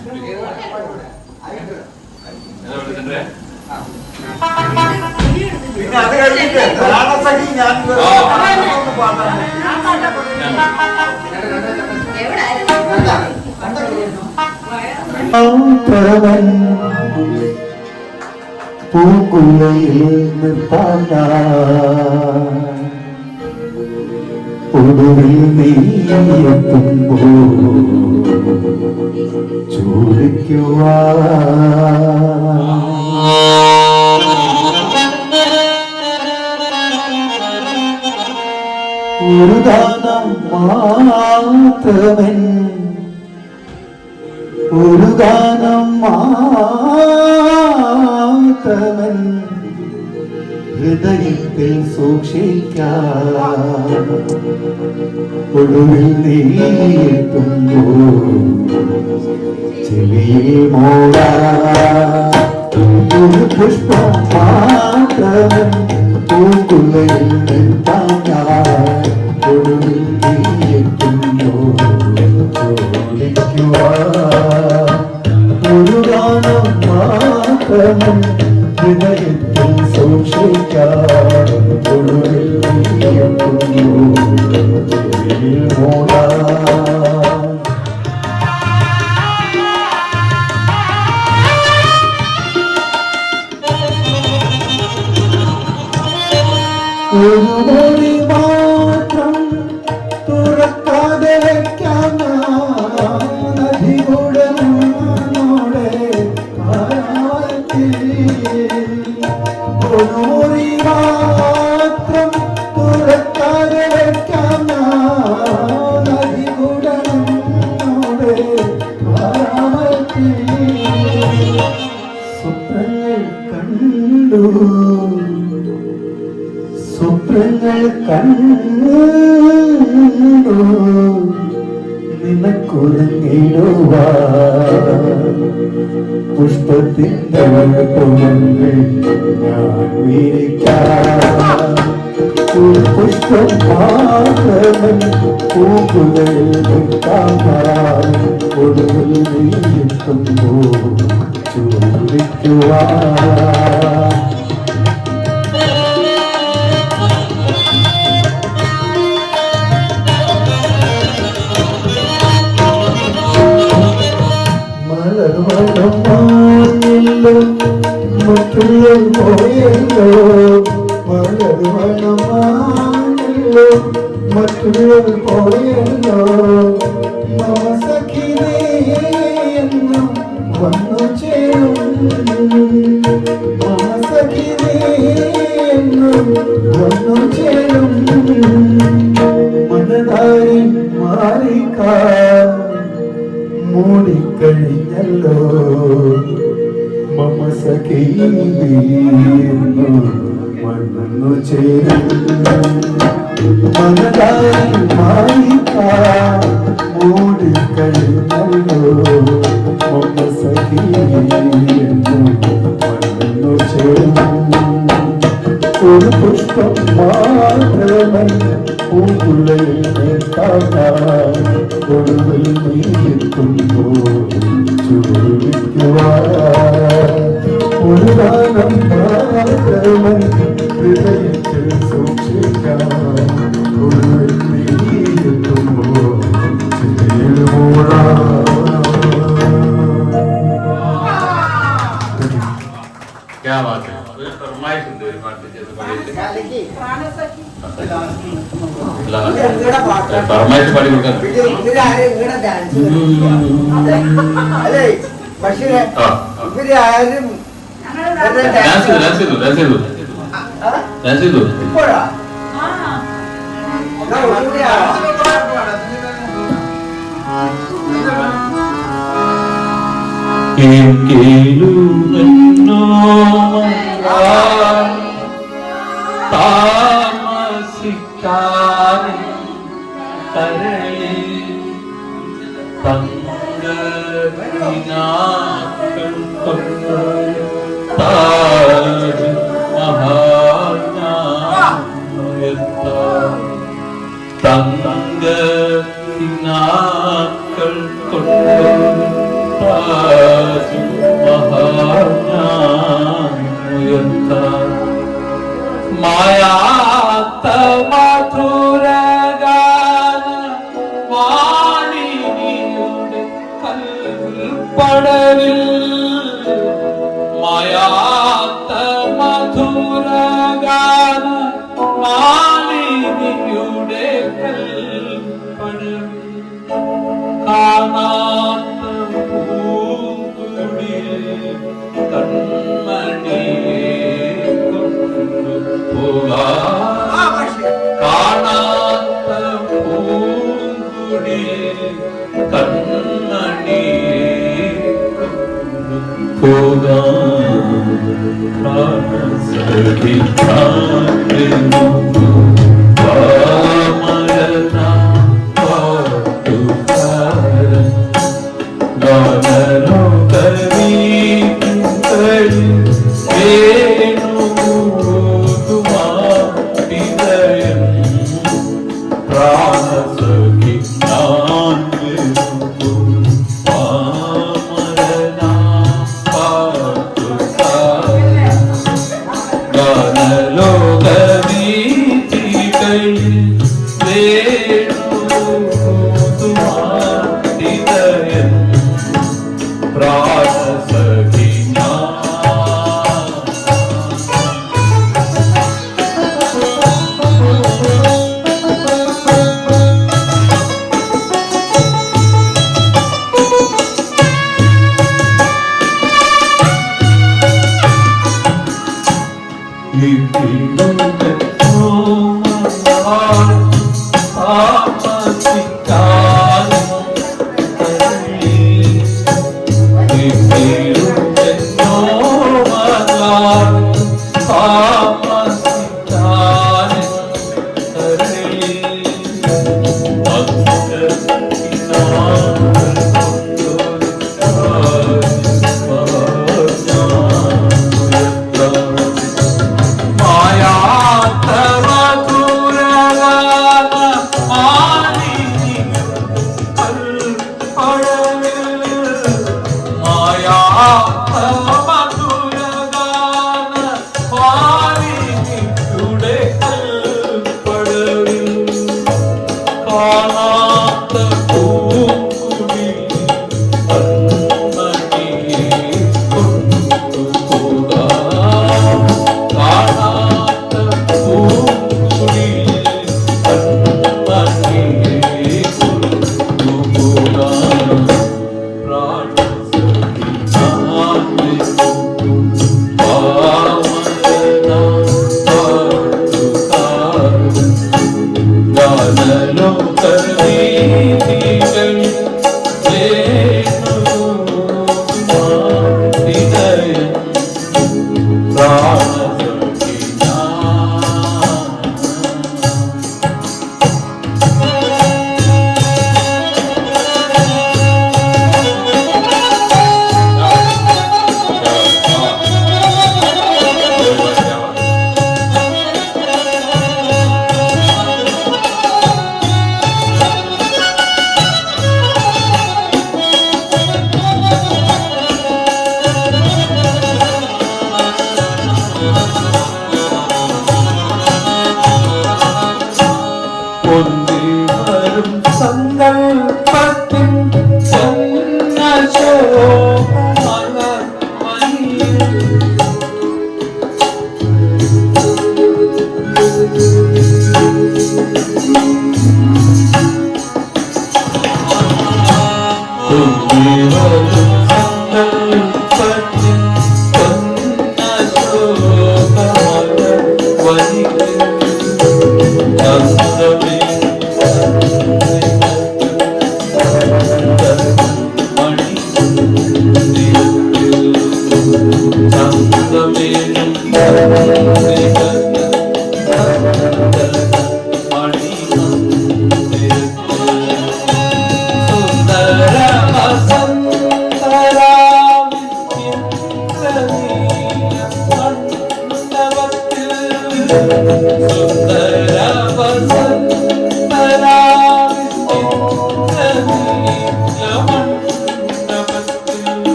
പൂക്കുലയിൽ നിർത്താനാ ഒടുവിൽ നീയെത്തുമ്പോ ചോദിക്കുവാ ഒരു ഗാനം മാത്രമൻ ഒരു ഗാനം മാത്രമൻ ഹൃദയത്തിൽ സൂക്ഷിക്കാം ഒടുവിൽ നീയെത്തുമ്പോ ചെവിയിൽ മോടാ ഒരു പുഷ്പം മാത്രമൻ പൂക്കുലയിൽ നിർത്താൻ ഒടുവിൽ നീയെത്തുമ്പോ ഒരു ഗാനം മാത്രമൻ ഹൃദയത്തിൽ സൂക്ഷിക്കാം ഒടുവിൽ നീയെത്തുമ്പോ ചെവിയിൽ മോടാ ഒരു മൊഴി മാത്രം തുറക്കാതെ വയ്ക്കാൻ നദികൂടനോടെ ഒരു മൊഴി മാത്രം തുറക്കാതെ വയ്ക്കാൻ നദികൂടനോടെ സ്വപ്നങ്ങൾ കണ്ടു സ്വപ്നങ്ങൾ കണ്ടു നിനക്കുറങ്ങിടുവാ പുഷ്പത്തിൻ്റെ പുറങ്ങൾ ഞാൻ വിരിക്കാം ഒരു പുഷ്പം മാത്രമൻ പൂക്കുലയിൽ നിൽക്കാൻ ഒടുവിൽ നീയെത്തുമ്പോ ചോദിക്കുവാ മറ്റുള്ള പോയല്ലോ മലത് മണമാനല്ലോ മറ്റുള്ള പോയല്ലോ സഖിനേ എന്നും വന്നു ചേരും സഖിനേ എന്നും വന്നു ചേരും മനതാരി മാറിക്കാ മൂടിക്കഴിഞ്ഞല്ലോ മമ സഖീ വന്നു ചേരും മനതാരി മാറിക്കാ മൂടിക്കഴിഞ്ഞല്ലോ മമ സഖീ വന്നു ചേരും ഒരു പുഷ്പം മാത്രമൻ പൂങ്കുഴലിൽ ഒടുവിൽ നീയെത്തുന്നു ചുരുവിക്കുവാൻ ഒരു ഗാനം മാത്രമൻ ഹൃദയത്തിൽ സൂക്ഷിക്കാൻ ഒടുവിൽ നീയെത്തുന്നു क्या बात है फरमाइश ഉണ്ട് ഒരു പാട്ട് ചെയ്ത് ഫർമായിഷ് പാടി കൊടുക്കാൻ ഡാൻസ് ചെയ്തു താമസിക്കാതെ കരളിൽ തങ്കത്തിനാക്കൾ കൊണ്ട് താജ് മഹാനായത്താൽ തങ്കത്തിനാക്കൾ കൊണ്ട് താജ് മഹാനായത്താൽ മായാത്ത മധുരഗാന വാണിനിയുടെ കൽപ്പടവിൽ മായാത്ത മധുരഗാന വാണിനിയുടെ കൽപ്പടവിൽ കാണാത്ത പൂങ്കുടിൽ കൺമണിയെ കാണാത്ത പൂങ്കുടി കണ്ണണി Buddha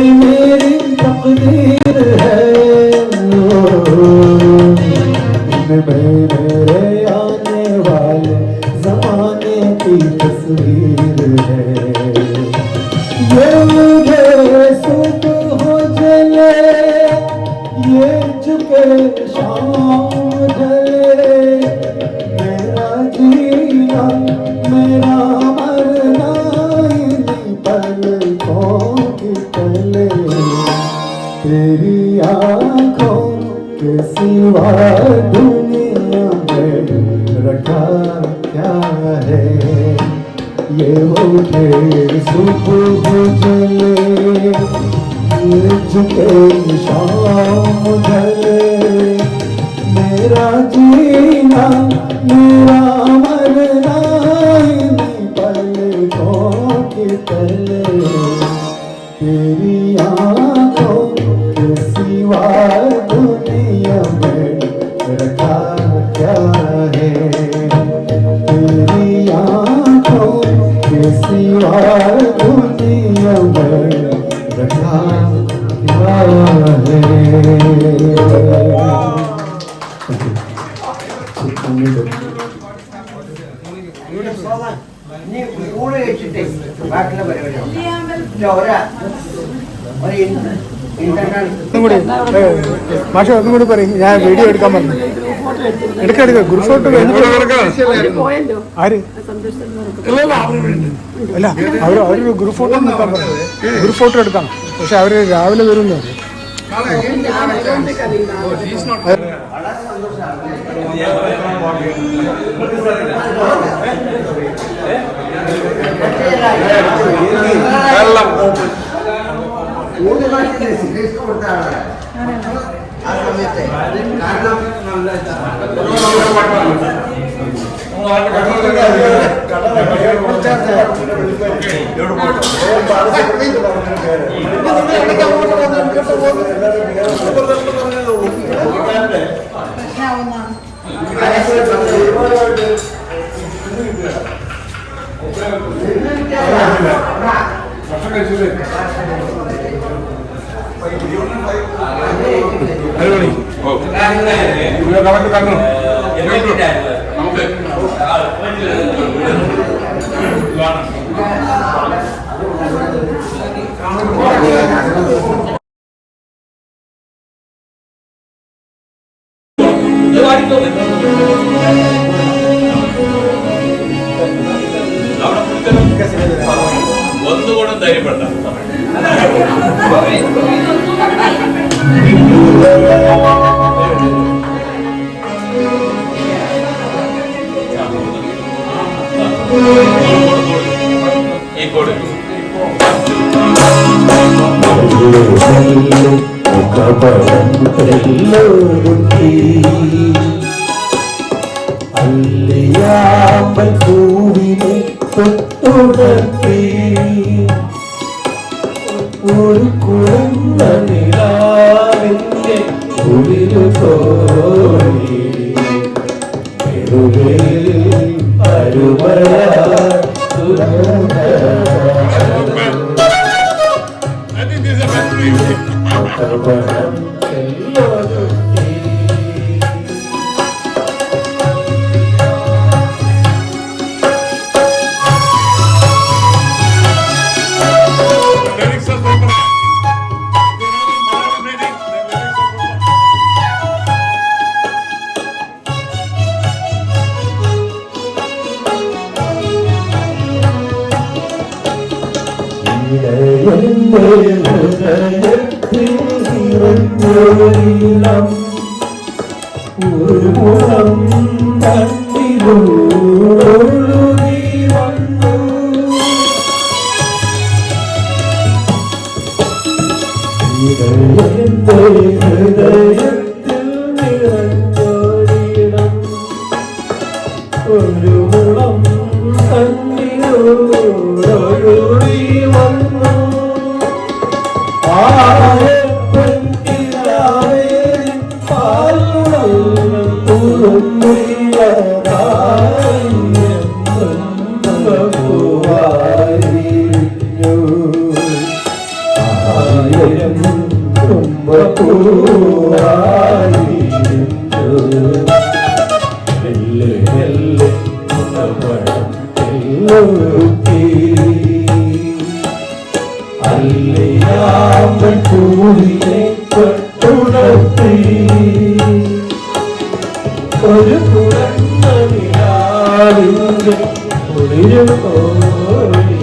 मेरी तकदीर है, मेरे आने वाले जमाने की तस्वीर है। ये मुझे सुबह हो जले, ये झुके शाम ढले, मेरा जीना मेरा मरना इन्हीं पलकों की तले। तेरी आँखों के सिवा दुनिया में रखा क्या है। ये उठे सुबह जले, ये झुके शाम ढले, मेरा जीना मेरा मरना इन्हीं पलकों के तले। तेरी आँखों के सिवा दुनिया में रखा क्या है। तेरी आँखों के सिवा दुनिया में रखा क्या है। ഭാഷ ഒന്നും കൂടി പറയും. ഞാൻ വീഡിയോ എടുക്കാൻ പറഞ്ഞു. എടുക്ക ഗ്രൂപ്പ് ഫോട്ടോ ആര് അല്ല അവരൊരു ഗ്രൂപ്പ് ഫോട്ടോ എടുക്കാൻ പറഞ്ഞു. ഗ്രൂപ്പ് ഫോട്ടോ എടുക്കാം. പക്ഷെ അവര് രാവിലെ വരുന്നു. ഒന്നുകൂടെ ധൈര്യപ്പെട്ട ഈ കോഡ് കപടത്തെല്ലൊരുക്കി അല്ലിയാമ്പൽ പൂവിനെ തൊട്ടുണർത്തി ഒരു കുഴന്ന നിലാവിന്റെ കുളിരു തോന്നി ഒരു പുറന്ന നിലാവിന്റെ കുളിരു തോന്നി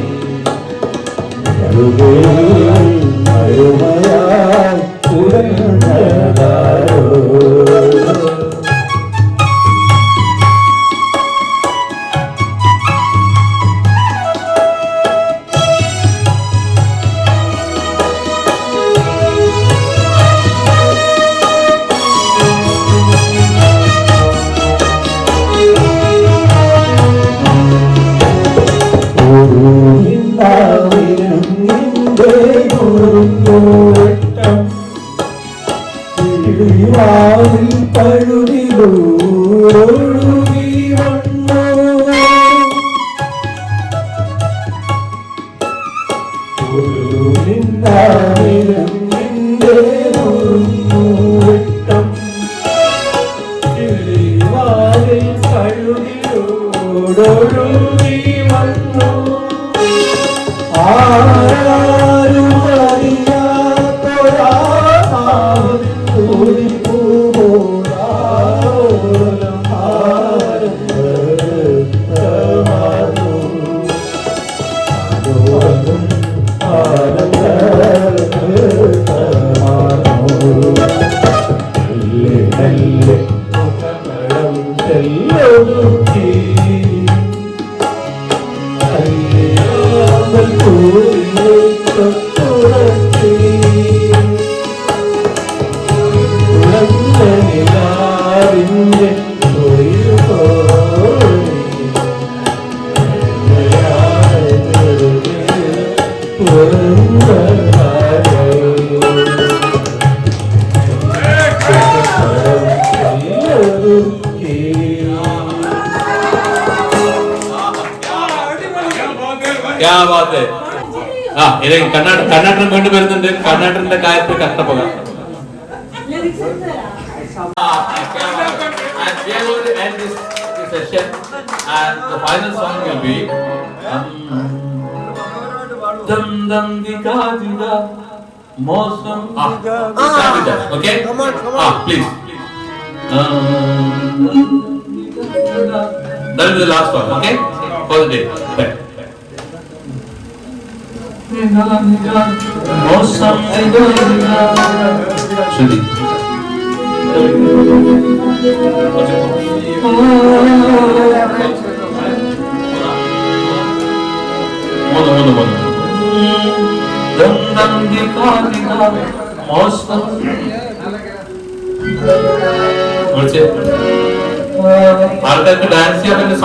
അരുമയായി പുറന്നതാരോ കർണാടകം വീണ്ടും വരുന്നുണ്ട്. കർണാടകത്തിന്റെ കാര്യത്തിൽ കഷ്ടപ്പെടാം. And the final song will be Dam Dam Dika Dika Mosam. Start with that, okay? Come on. Please. That is the last one, okay? For the day. Right. Mosam Shruti. Mono. Dam Dam Dika Dika മോശം ആൾക്കാർക്ക് dance ചെയ്യാൻ വേണ്ടി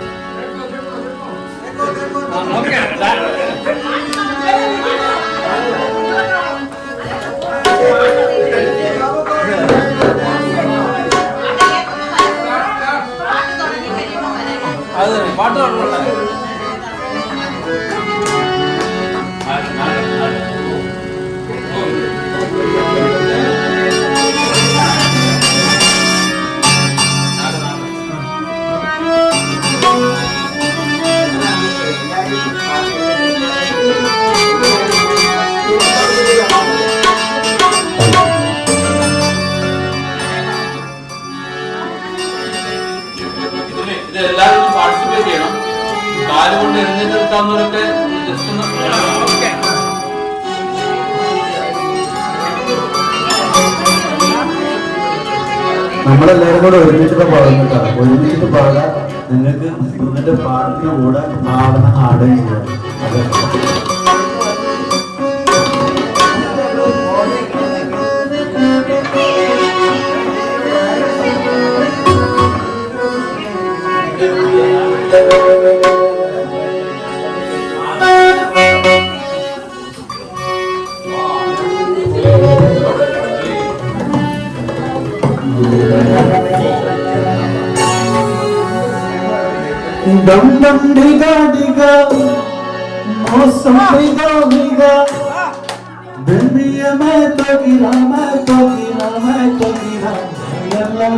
പാട്ട് എല്ലാവരും participate ചെയ്യണം. കാലുകൊണ്ട് എഴുന്നേറ്റ് നിൽക്കാവുന്നവരൊക്കെ just ഒന്ന് നമ്മളെല്ലാവരും കൂടെ ഒരുമിച്ചിട്ട് പാടുന്നുട്ടാ. ഒരുമിച്ചിട്ട് പാടാൻ നിങ്ങൾക്ക് എന്നിട്ട് പാട്ടിന് കൂടെ ആടണം, ആടുകയും ചെയ്യാം. dum dum diga diga मौसम भीगा भीगा दुनिया में तो गिरा अल्लाह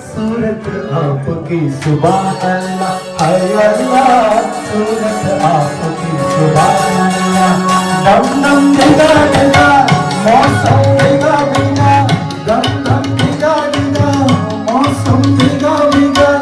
सूरत आपकी सुभान अल्लाह हाय अल्लाह सूरत आपकी सुभान अल्लाह dum dum diga diga मौसम भीगा भीगा dum dum diga diga मौसम भीगा भीगा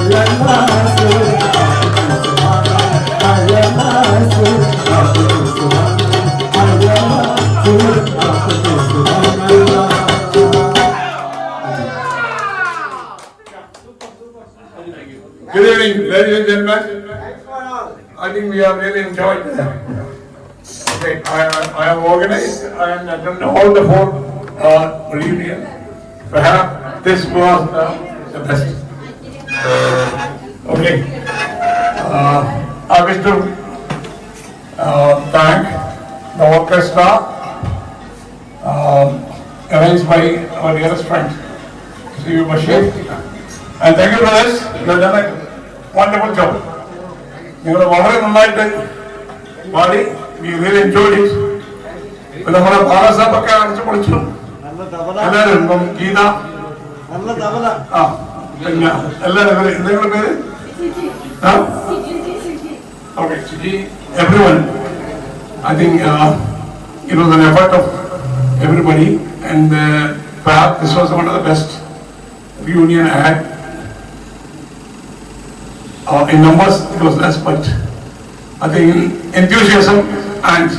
Subhanallah, I think we have really enjoyed Okay, I have organized and attended all the 4 reunions. Perhaps this was the best. Okay. I wish to thank the orchestra arranged by our dearest friend, Sri Bashir. And thank you brothers, you have done a wonderful job. You have വളരെ നന്നായിട്ട് പാടി, we really enjoyed it. പിന്നെ നമ്മുടെ ബാലസാബൊക്കെ അടിച്ചു പൊളിച്ചു. എല്ലാവരും ഇപ്പം ഗീത പിന്നെ എല്ലാവരും എന്തെങ്കിലും പേര് okay, Suji, everyone. I think it was an effort of everybody, and perhaps this was one of the best reunion I had. In numbers, it was less, but I think in enthusiasm and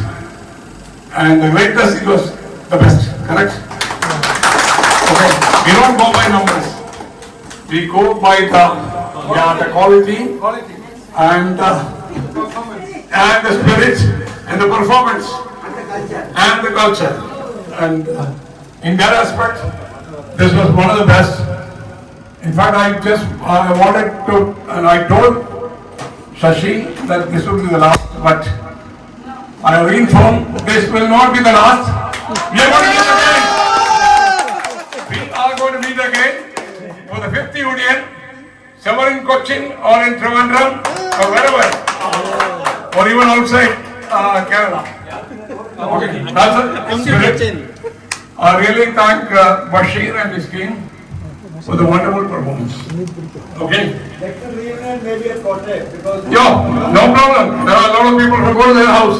the greatness, it was the best. Correct? Okay. We don't go by numbers. We go by the quality and the spirit and the performance and the culture. And in that aspect, this was one of the best. In fact, I wanted to, and I told Shashi that this would be the last, but I reinformed this will not be the last. We are going to meet again. We are going to meet again for the 5th union, somewhere in Cochin or in Trivandrum or wherever, or even outside Kerala. Okay, that's the spirit. I really thank Bashir and his team for the wonderful performance. Okay? Yo, no problem. There are a lot of people who go to their house.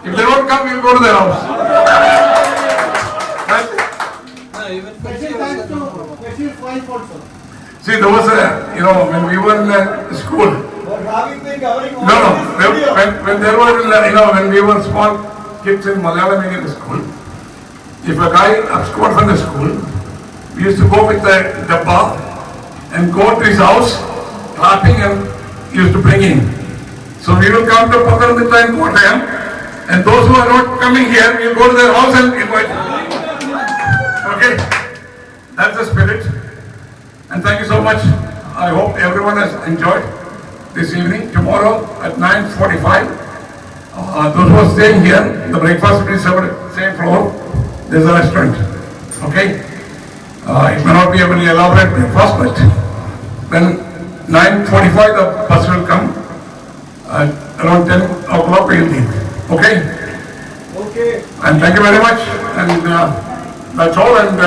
If they don't come, we'll go to their house. See, there was when we were in school. No, when there were, when we were small kids in Malayalam medium school, if a guy absconded from the school, we used to go with the dabba and go to his house, clapping and used to bring in. So we will come to Pathanamthitta and Kottayam, and those who are not coming here, we will go to their house and invite them. Okay? That's the spirit. And thank you so much. I hope everyone has enjoyed this evening. Tomorrow at 9:45, those who are staying here, the breakfast will be served at the same floor. There's a restaurant. Okay? It may not be a very elaborate breakfast, but then 9:45 the bus will come. Around 10 o'clock we will leave. Okay? Okay. And thank you very much. And that's all. And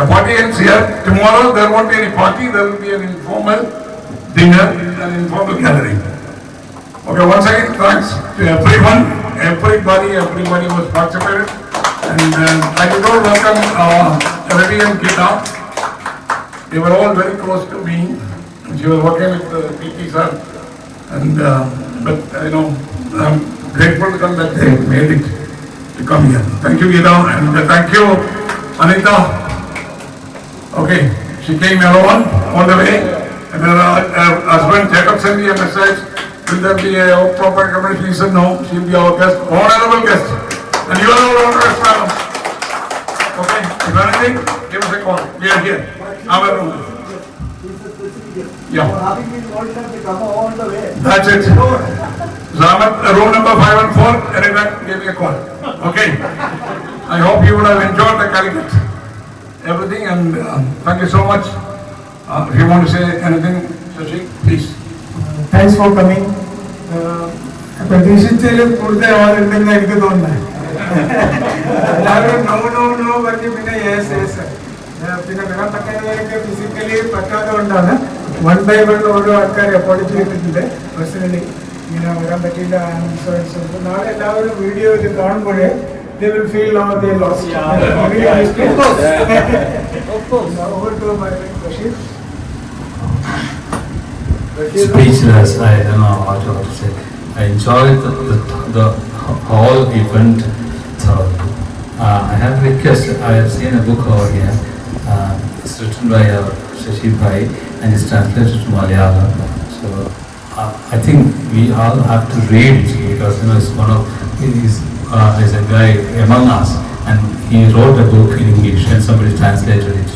the party ends here. Tomorrow there won't be any party. There will be an informal dinner, an informal gathering. Okay, once again, thanks to everyone, everybody who has participated. And I would all welcome Ravi and Gita. They were all very close to me. She was working with PT sir. And but I'm grateful to them that they made it to come here. Thank you, Gita, and thank you, Anita. Okay, she came alone all the way, and her husband Jacob sent me a message. Will there be a proper accommodation? He said no. She will be our guest, honorable guest, and you are our honorable fellow. Okay, if anything, give us a call. We are here. Our room. Yeah. That's it. So I'm at room number 514. Anytime, give me a call. Okay. I hope you would have enjoyed the Calicut. Everything, and thank you so much. If you want to say anything, Shashi, please. Thanks for coming. പ്രതീക്ഷിച്ചതിലും കൂടുതൽ ആളുണ്ടെന്ന് എനിക്ക് തോന്നുന്നത്. എല്ലാവരും no പറഞ്ഞ് പിന്നെ yes പിന്നെ വരാൻ പറ്റുന്നവരൊക്കെ physically പറ്റാതെ കൊണ്ടാണ് 1 by 1 ഓരോ ആൾക്കാരെ അപ്പോയിന്റ് ചെയ്തിട്ടുണ്ട്. പേഴ്സണലി ഇങ്ങനെ വരാൻ പറ്റില്ല. നാളെ എല്ലാവരും വീഡിയോ ഇത് കാണുമ്പോഴേ they will feel now they lost. Of course. Now over to my friend Bashir. Speechless, I don't know how to say. I enjoyed the whole event thoroughly. I have a request. I have seen a book over here. It's written by Shashi Bhai and it's translated to Malayalam. So I think we all have to read it because it's one of he's a guy among us, and he wrote a book in English and somebody translated it.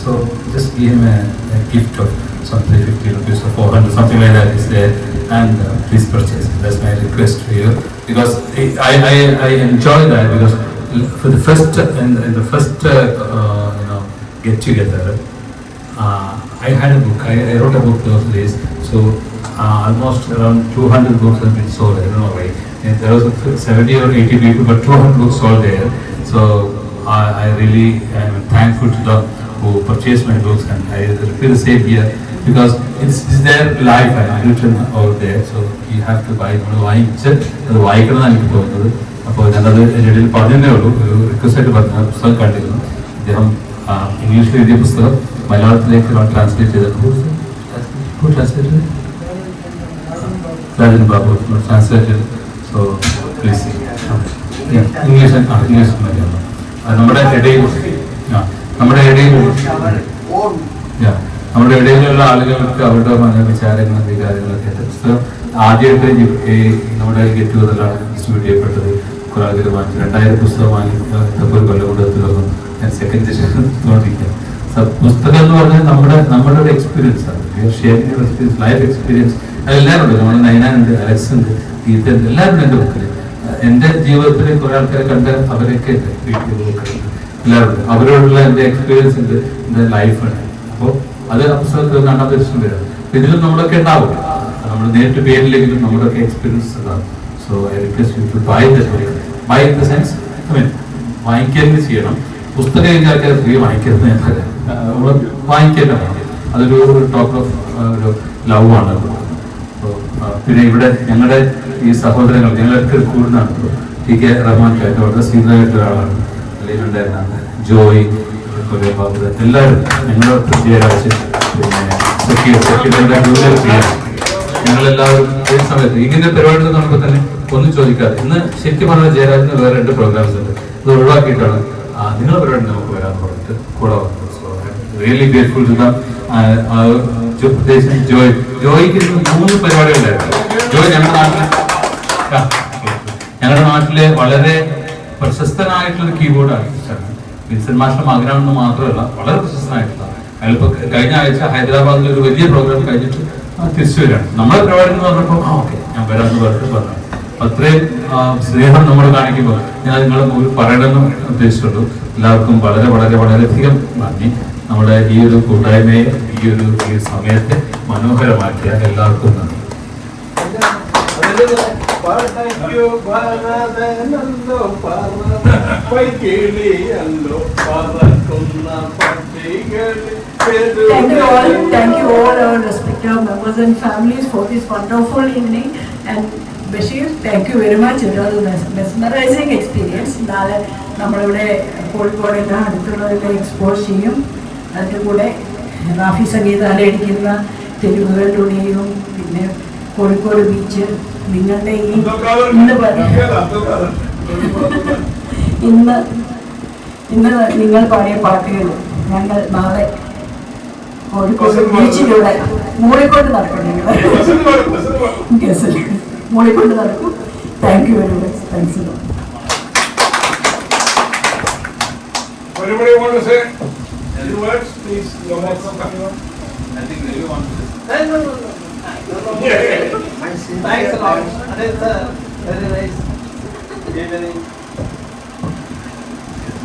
So just give him a gift of some 350 rupees or 400, something like that is there, and please purchase it. That's my request to you, because I enjoy that, because for the first in the first get together, I had a book. I wrote a book those days. So almost around 200 books have been sold. I don't know why. And there was 70 or 80 people, but 200 books sold there. So I really am thankful to them who purchased my books, and I repeat the same here, because it's their life and written out there. So you have to buy. അപ്പോൾ ഞാനത് ഇടയിൽ പറഞ്ഞതേ ഉള്ളൂ, ഒരു റിക്വസ്റ്റായിട്ട് പറഞ്ഞ പുസ്തകം കണ്ടിരുന്നു. അദ്ദേഹം ഇംഗ്ലീഷിൽ എഴുതിയ പുസ്തകം മലയാളത്തിലേക്ക് ട്രാൻസ്ലേറ്റ് ചെയ്തത്. Rajan Babu translated. So please English Malayalam നമ്മുടെ ഇടയിലുള്ള ആളുകൾക്ക് അവരുടെ വിചാരങ്ങളും വികാരങ്ങളൊക്കെ പുസ്തകം ആദ്യമായിട്ട് നമ്മുടെ ഗെറ്റ് ടുഗദറിലാണ് ഡിസ്ട്രിബ്യൂട്ട് ചെയ്യപ്പെട്ടത്. കുറെ ആളുകൾ വാങ്ങിച്ചു. 2000 പുസ്തകം വാങ്ങി ഒരു കൊല്ലം കൊണ്ട് തീർന്നു. ഞാൻ സെക്കൻഡ് എഡിഷൻ തോന്നിരിക്കാം. പുസ്തകം എന്ന് പറഞ്ഞാൽ നമ്മുടെ ഒരു എക്സ്പീരിയൻസ് ആണ്. Sharing experience, life experience. അതെല്ലാവരും ഉണ്ട്. നമ്മുടെ നൈനാനുണ്ട്, അലക്സ് ഉണ്ട്, ഗീത ഉണ്ട്, എല്ലാവരും എൻ്റെ ബുക്കിൽ. എൻ്റെ ജീവിതത്തിൽ കുറെ ആൾക്കാരെ കണ്ട് അവരൊക്കെ എല്ലാവരും അവരോടുള്ള എൻ്റെ എക്സ്പീരിയൻസ് ഉണ്ട്, എൻ്റെ ലൈഫാണ്. അപ്പോൾ അത് പുസ്തകത്തിൽ കാണാൻ ദർശനം വരാം. ഇതിലും നമ്മളൊക്കെ ഉണ്ടാവും. നമ്മൾ നേരിട്ട് പേരില്ലെങ്കിലും നമ്മുടെയൊക്കെ എക്സ്പീരിയൻസ് ഉണ്ടാവും. So I request you to buy in the sense, വാങ്ങിക്കുകയും ചെയ്യണം. പുസ്തകം എഴുതിയാൽ ഫ്രീ വാങ്ങിക്കരുത് ഞാൻ പറയാം. വാങ്ങിക്കേണ്ട അതൊരു ടോക്ക് ഓഫ് ഒരു ലവ് ആണ്. പിന്നെ ഇവിടെ ഞങ്ങളുടെ ഈ സഹോദരങ്ങൾ ഞങ്ങളൊക്കെ കൂടുന്നതാണ്. ടി കെ റഹ്മാൻ എൻ്റെ വളരെ സീനിയറായിട്ട് ഒരാളാണ്. അല്ലെങ്കിൽ ഉണ്ടായിരുന്ന ജോയ്, എല്ലാവരും ഞങ്ങളുടെ ജയരാജ്, പിന്നെ ഞങ്ങളെല്ലാവരും ഈ സമയത്ത് ഇങ്ങനെ പരിപാടി നമുക്ക് തന്നെ ഒന്നും ചോദിക്കാതെ ഇന്ന് ശരിക്കും പറഞ്ഞ ജയരാജിന് വേറെ 2 പ്രോഗ്രാംസ് ഉണ്ട്. ഇത് ഒഴിവാക്കിയിട്ടാണ് നിങ്ങളുടെ പരിപാടി നമുക്ക് വരാൻ പറഞ്ഞിട്ട് കൂടെ വന്നത്. So really grateful to them. പ്രത്യേകിച്ച് ജോയിക്ക് 3 പരിപാടികളുണ്ടായിരുന്നു. ജോയ് ഞങ്ങളുടെ നാട്ടിലെ വളരെ പ്രശസ്തനായിട്ടുള്ള കീബോർഡ് ആർട്ടിസ്റ്റാണ്. വിൻസെന്റ് മാസ്റ്റർ മകനാണെന്ന് മാത്രമല്ല, വളരെ പ്രശസ്തനായിട്ടുള്ള. അയാളിപ്പോൾ കഴിഞ്ഞ ആഴ്ച ഹൈദരാബാദിൽ ഒരു വലിയ പ്രോഗ്രാം കഴിഞ്ഞിട്ട് തിരിച്ചു വരികയാണ്. നമ്മളെ പരിപാടി എന്ന് പറഞ്ഞപ്പോൾ ഓക്കെ ഞാൻ വരാമെന്ന് പറഞ്ഞിട്ട് പറഞ്ഞു. അത്രയും സ്നേഹം നമ്മൾ കാണിക്കുമ്പോൾ ഞാൻ നിങ്ങളെ മുമ്പിൽ പറയണമെന്ന് ഉദ്ദേശിച്ചുള്ളൂ. എല്ലാവർക്കും വളരെ വളരെ വളരെയധികം നന്ദി. നമ്മുടെ ഈ ഒരു കൂട്ടായ്മയെ ഈ സമയത്തെ മനോഹരമാക്കിയ എല്ലാവർക്കും നന്ദി. Thank you all our respective members and families for this wonderful evening. And Bashir, thank you very much. It was a mesmerizing experience. നാളെ നമ്മളിവിടെ കോഴിക്കോടിൻ്റെ അടുത്തുള്ളതിൽ എക്സ്പോസ് ചെയ്യും. അതിൻ്റെ കൂടെ റാഫി സംഗീതാലയം അടിക്കുന്ന തെരുവുകളിലൂടെയും പിന്നെ കോഴിക്കോട് ബീച്ച് നിങ്ങളുടെ ഈ ഇന്ന് നിങ്ങൾ പാടിയ പാട്ടുകൾ ഞങ്ങൾ നാളെ കോഴിക്കോട് ബീച്ചിലൂടെ മൂളിക്കൊണ്ട് നടക്കും. നിങ്ങൾ ഗസൽ മൂളിക്കൊണ്ട് നടക്കും. Thank you very much. Thanks a lot. Anybody want to say any words? Please, your words are coming on. I think they want to say. No. Thanks a lot. It's very nice evening.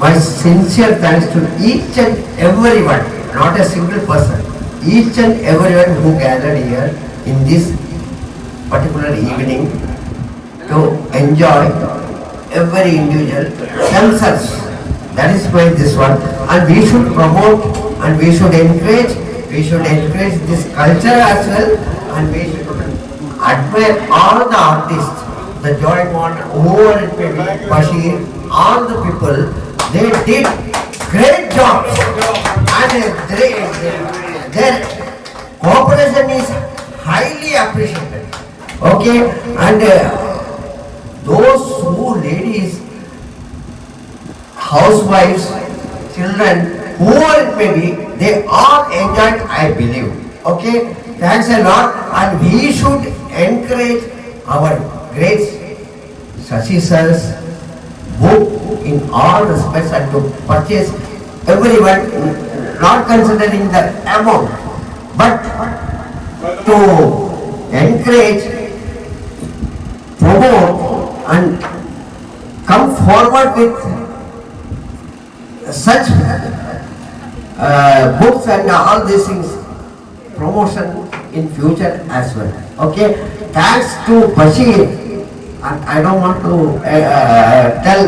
My sincere thanks to each and everyone, not a single person, each and everyone who gathered here in this particular evening to enjoy every individual themselves. That is why this one, and we should promote and we should encourage this culture as well, and we should admire all the artists, the Joy Mon, whoever it may be, Bashir, all the people, they did great jobs, and their cooperation is highly appreciated. Okay, and those who ladies, housewives, children, whoever it may be, they all enjoyed, I believe. Okay, thanks a lot, and we should encourage our great Shashi Sir's book in all respects and to purchase everyone, not considering the amount, but to encourage, promote and come forward with such books and all these things, promotion in future as well. Okay, thanks to Bashir. And I don't want to tell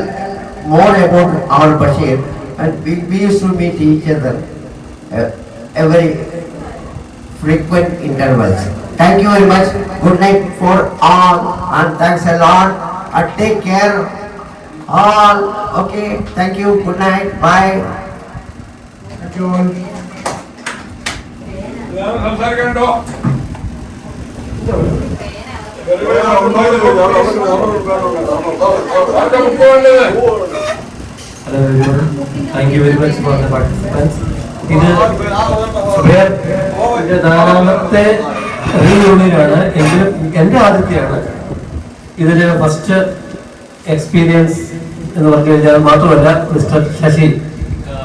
more about our Bashir. And we used to meet each other every frequent intervals. Thank you very much. Good night for all, and thanks a lot. And take care, all. Okay. Thank you. Good night. Bye. Thank you all. Hello everyone. Thank you very much for the participants. ഇത് സുബൈർ ഇതിന്റെ നാലാമത്തെ റീയൂണിയനാണ്, എങ്കിലും എൻ്റെ ആദ്യത്തെയാണ്. ഇതിലെ first experience എന്ന് പറഞ്ഞു കഴിഞ്ഞാൽ മാത്രമല്ല, മിസ്റ്റർ ശശി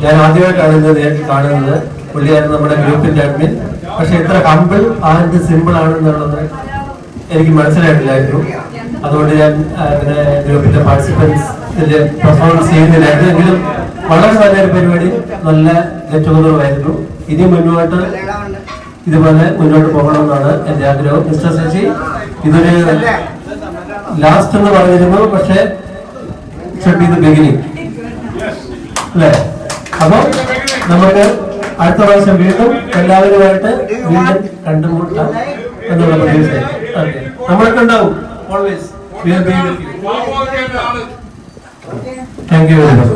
ഞാൻ ആദ്യമായിട്ടാണ് ഇത് നേരിട്ട് കാണുന്നത്. പുള്ളിയായിരുന്നു നമ്മുടെ ഗ്രൂപ്പിൻ്റെ അഡ്മിൻ. പക്ഷെ ഇത്ര ഹമ്പിൾ ആൻഡ് സിമ്പിൾ ആണെന്നുള്ളത് എനിക്ക് മനസ്സിലായിട്ടില്ലായിരുന്നു. അതുകൊണ്ട് ഞാൻ അങ്ങനെ ഗ്രൂപ്പിന്റെ പാർട്ടിസിപ്പൻസ് ഇതിൽ പെർഫോമൻസ് ചെയ്യുന്നില്ലായിരുന്നു. എങ്കിലും വളരെ നല്ലൊരു പരിപാടി, നല്ല ഗെറ്റ് ടുഗദറുമായിരുന്നു. ഇനി മുന്നോട്ട് ഇതുപോലെ മുന്നോട്ട് പോകണമെന്നാണ് എൻ്റെ ആഗ്രഹം. മിസ്റ്റർ ശശി, ഇതൊരു ലാസ്റ്റ് എന്ന് പറഞ്ഞിരുന്നു, പക്ഷേ ഷുഡ് ബി ദ ബിഗിനിങ് അല്ലേ? അപ്പോൾ നമുക്ക് അടുത്ത പ്രാവശ്യം വീണ്ടും എല്ലാവരുമായിട്ട് വീണ്ടും കണ്ടുമുട്ടാം എന്നുള്ള പ്രതീക്ഷ നമ്മളൊക്കെ ഉണ്ടാവും. Always thank you very much.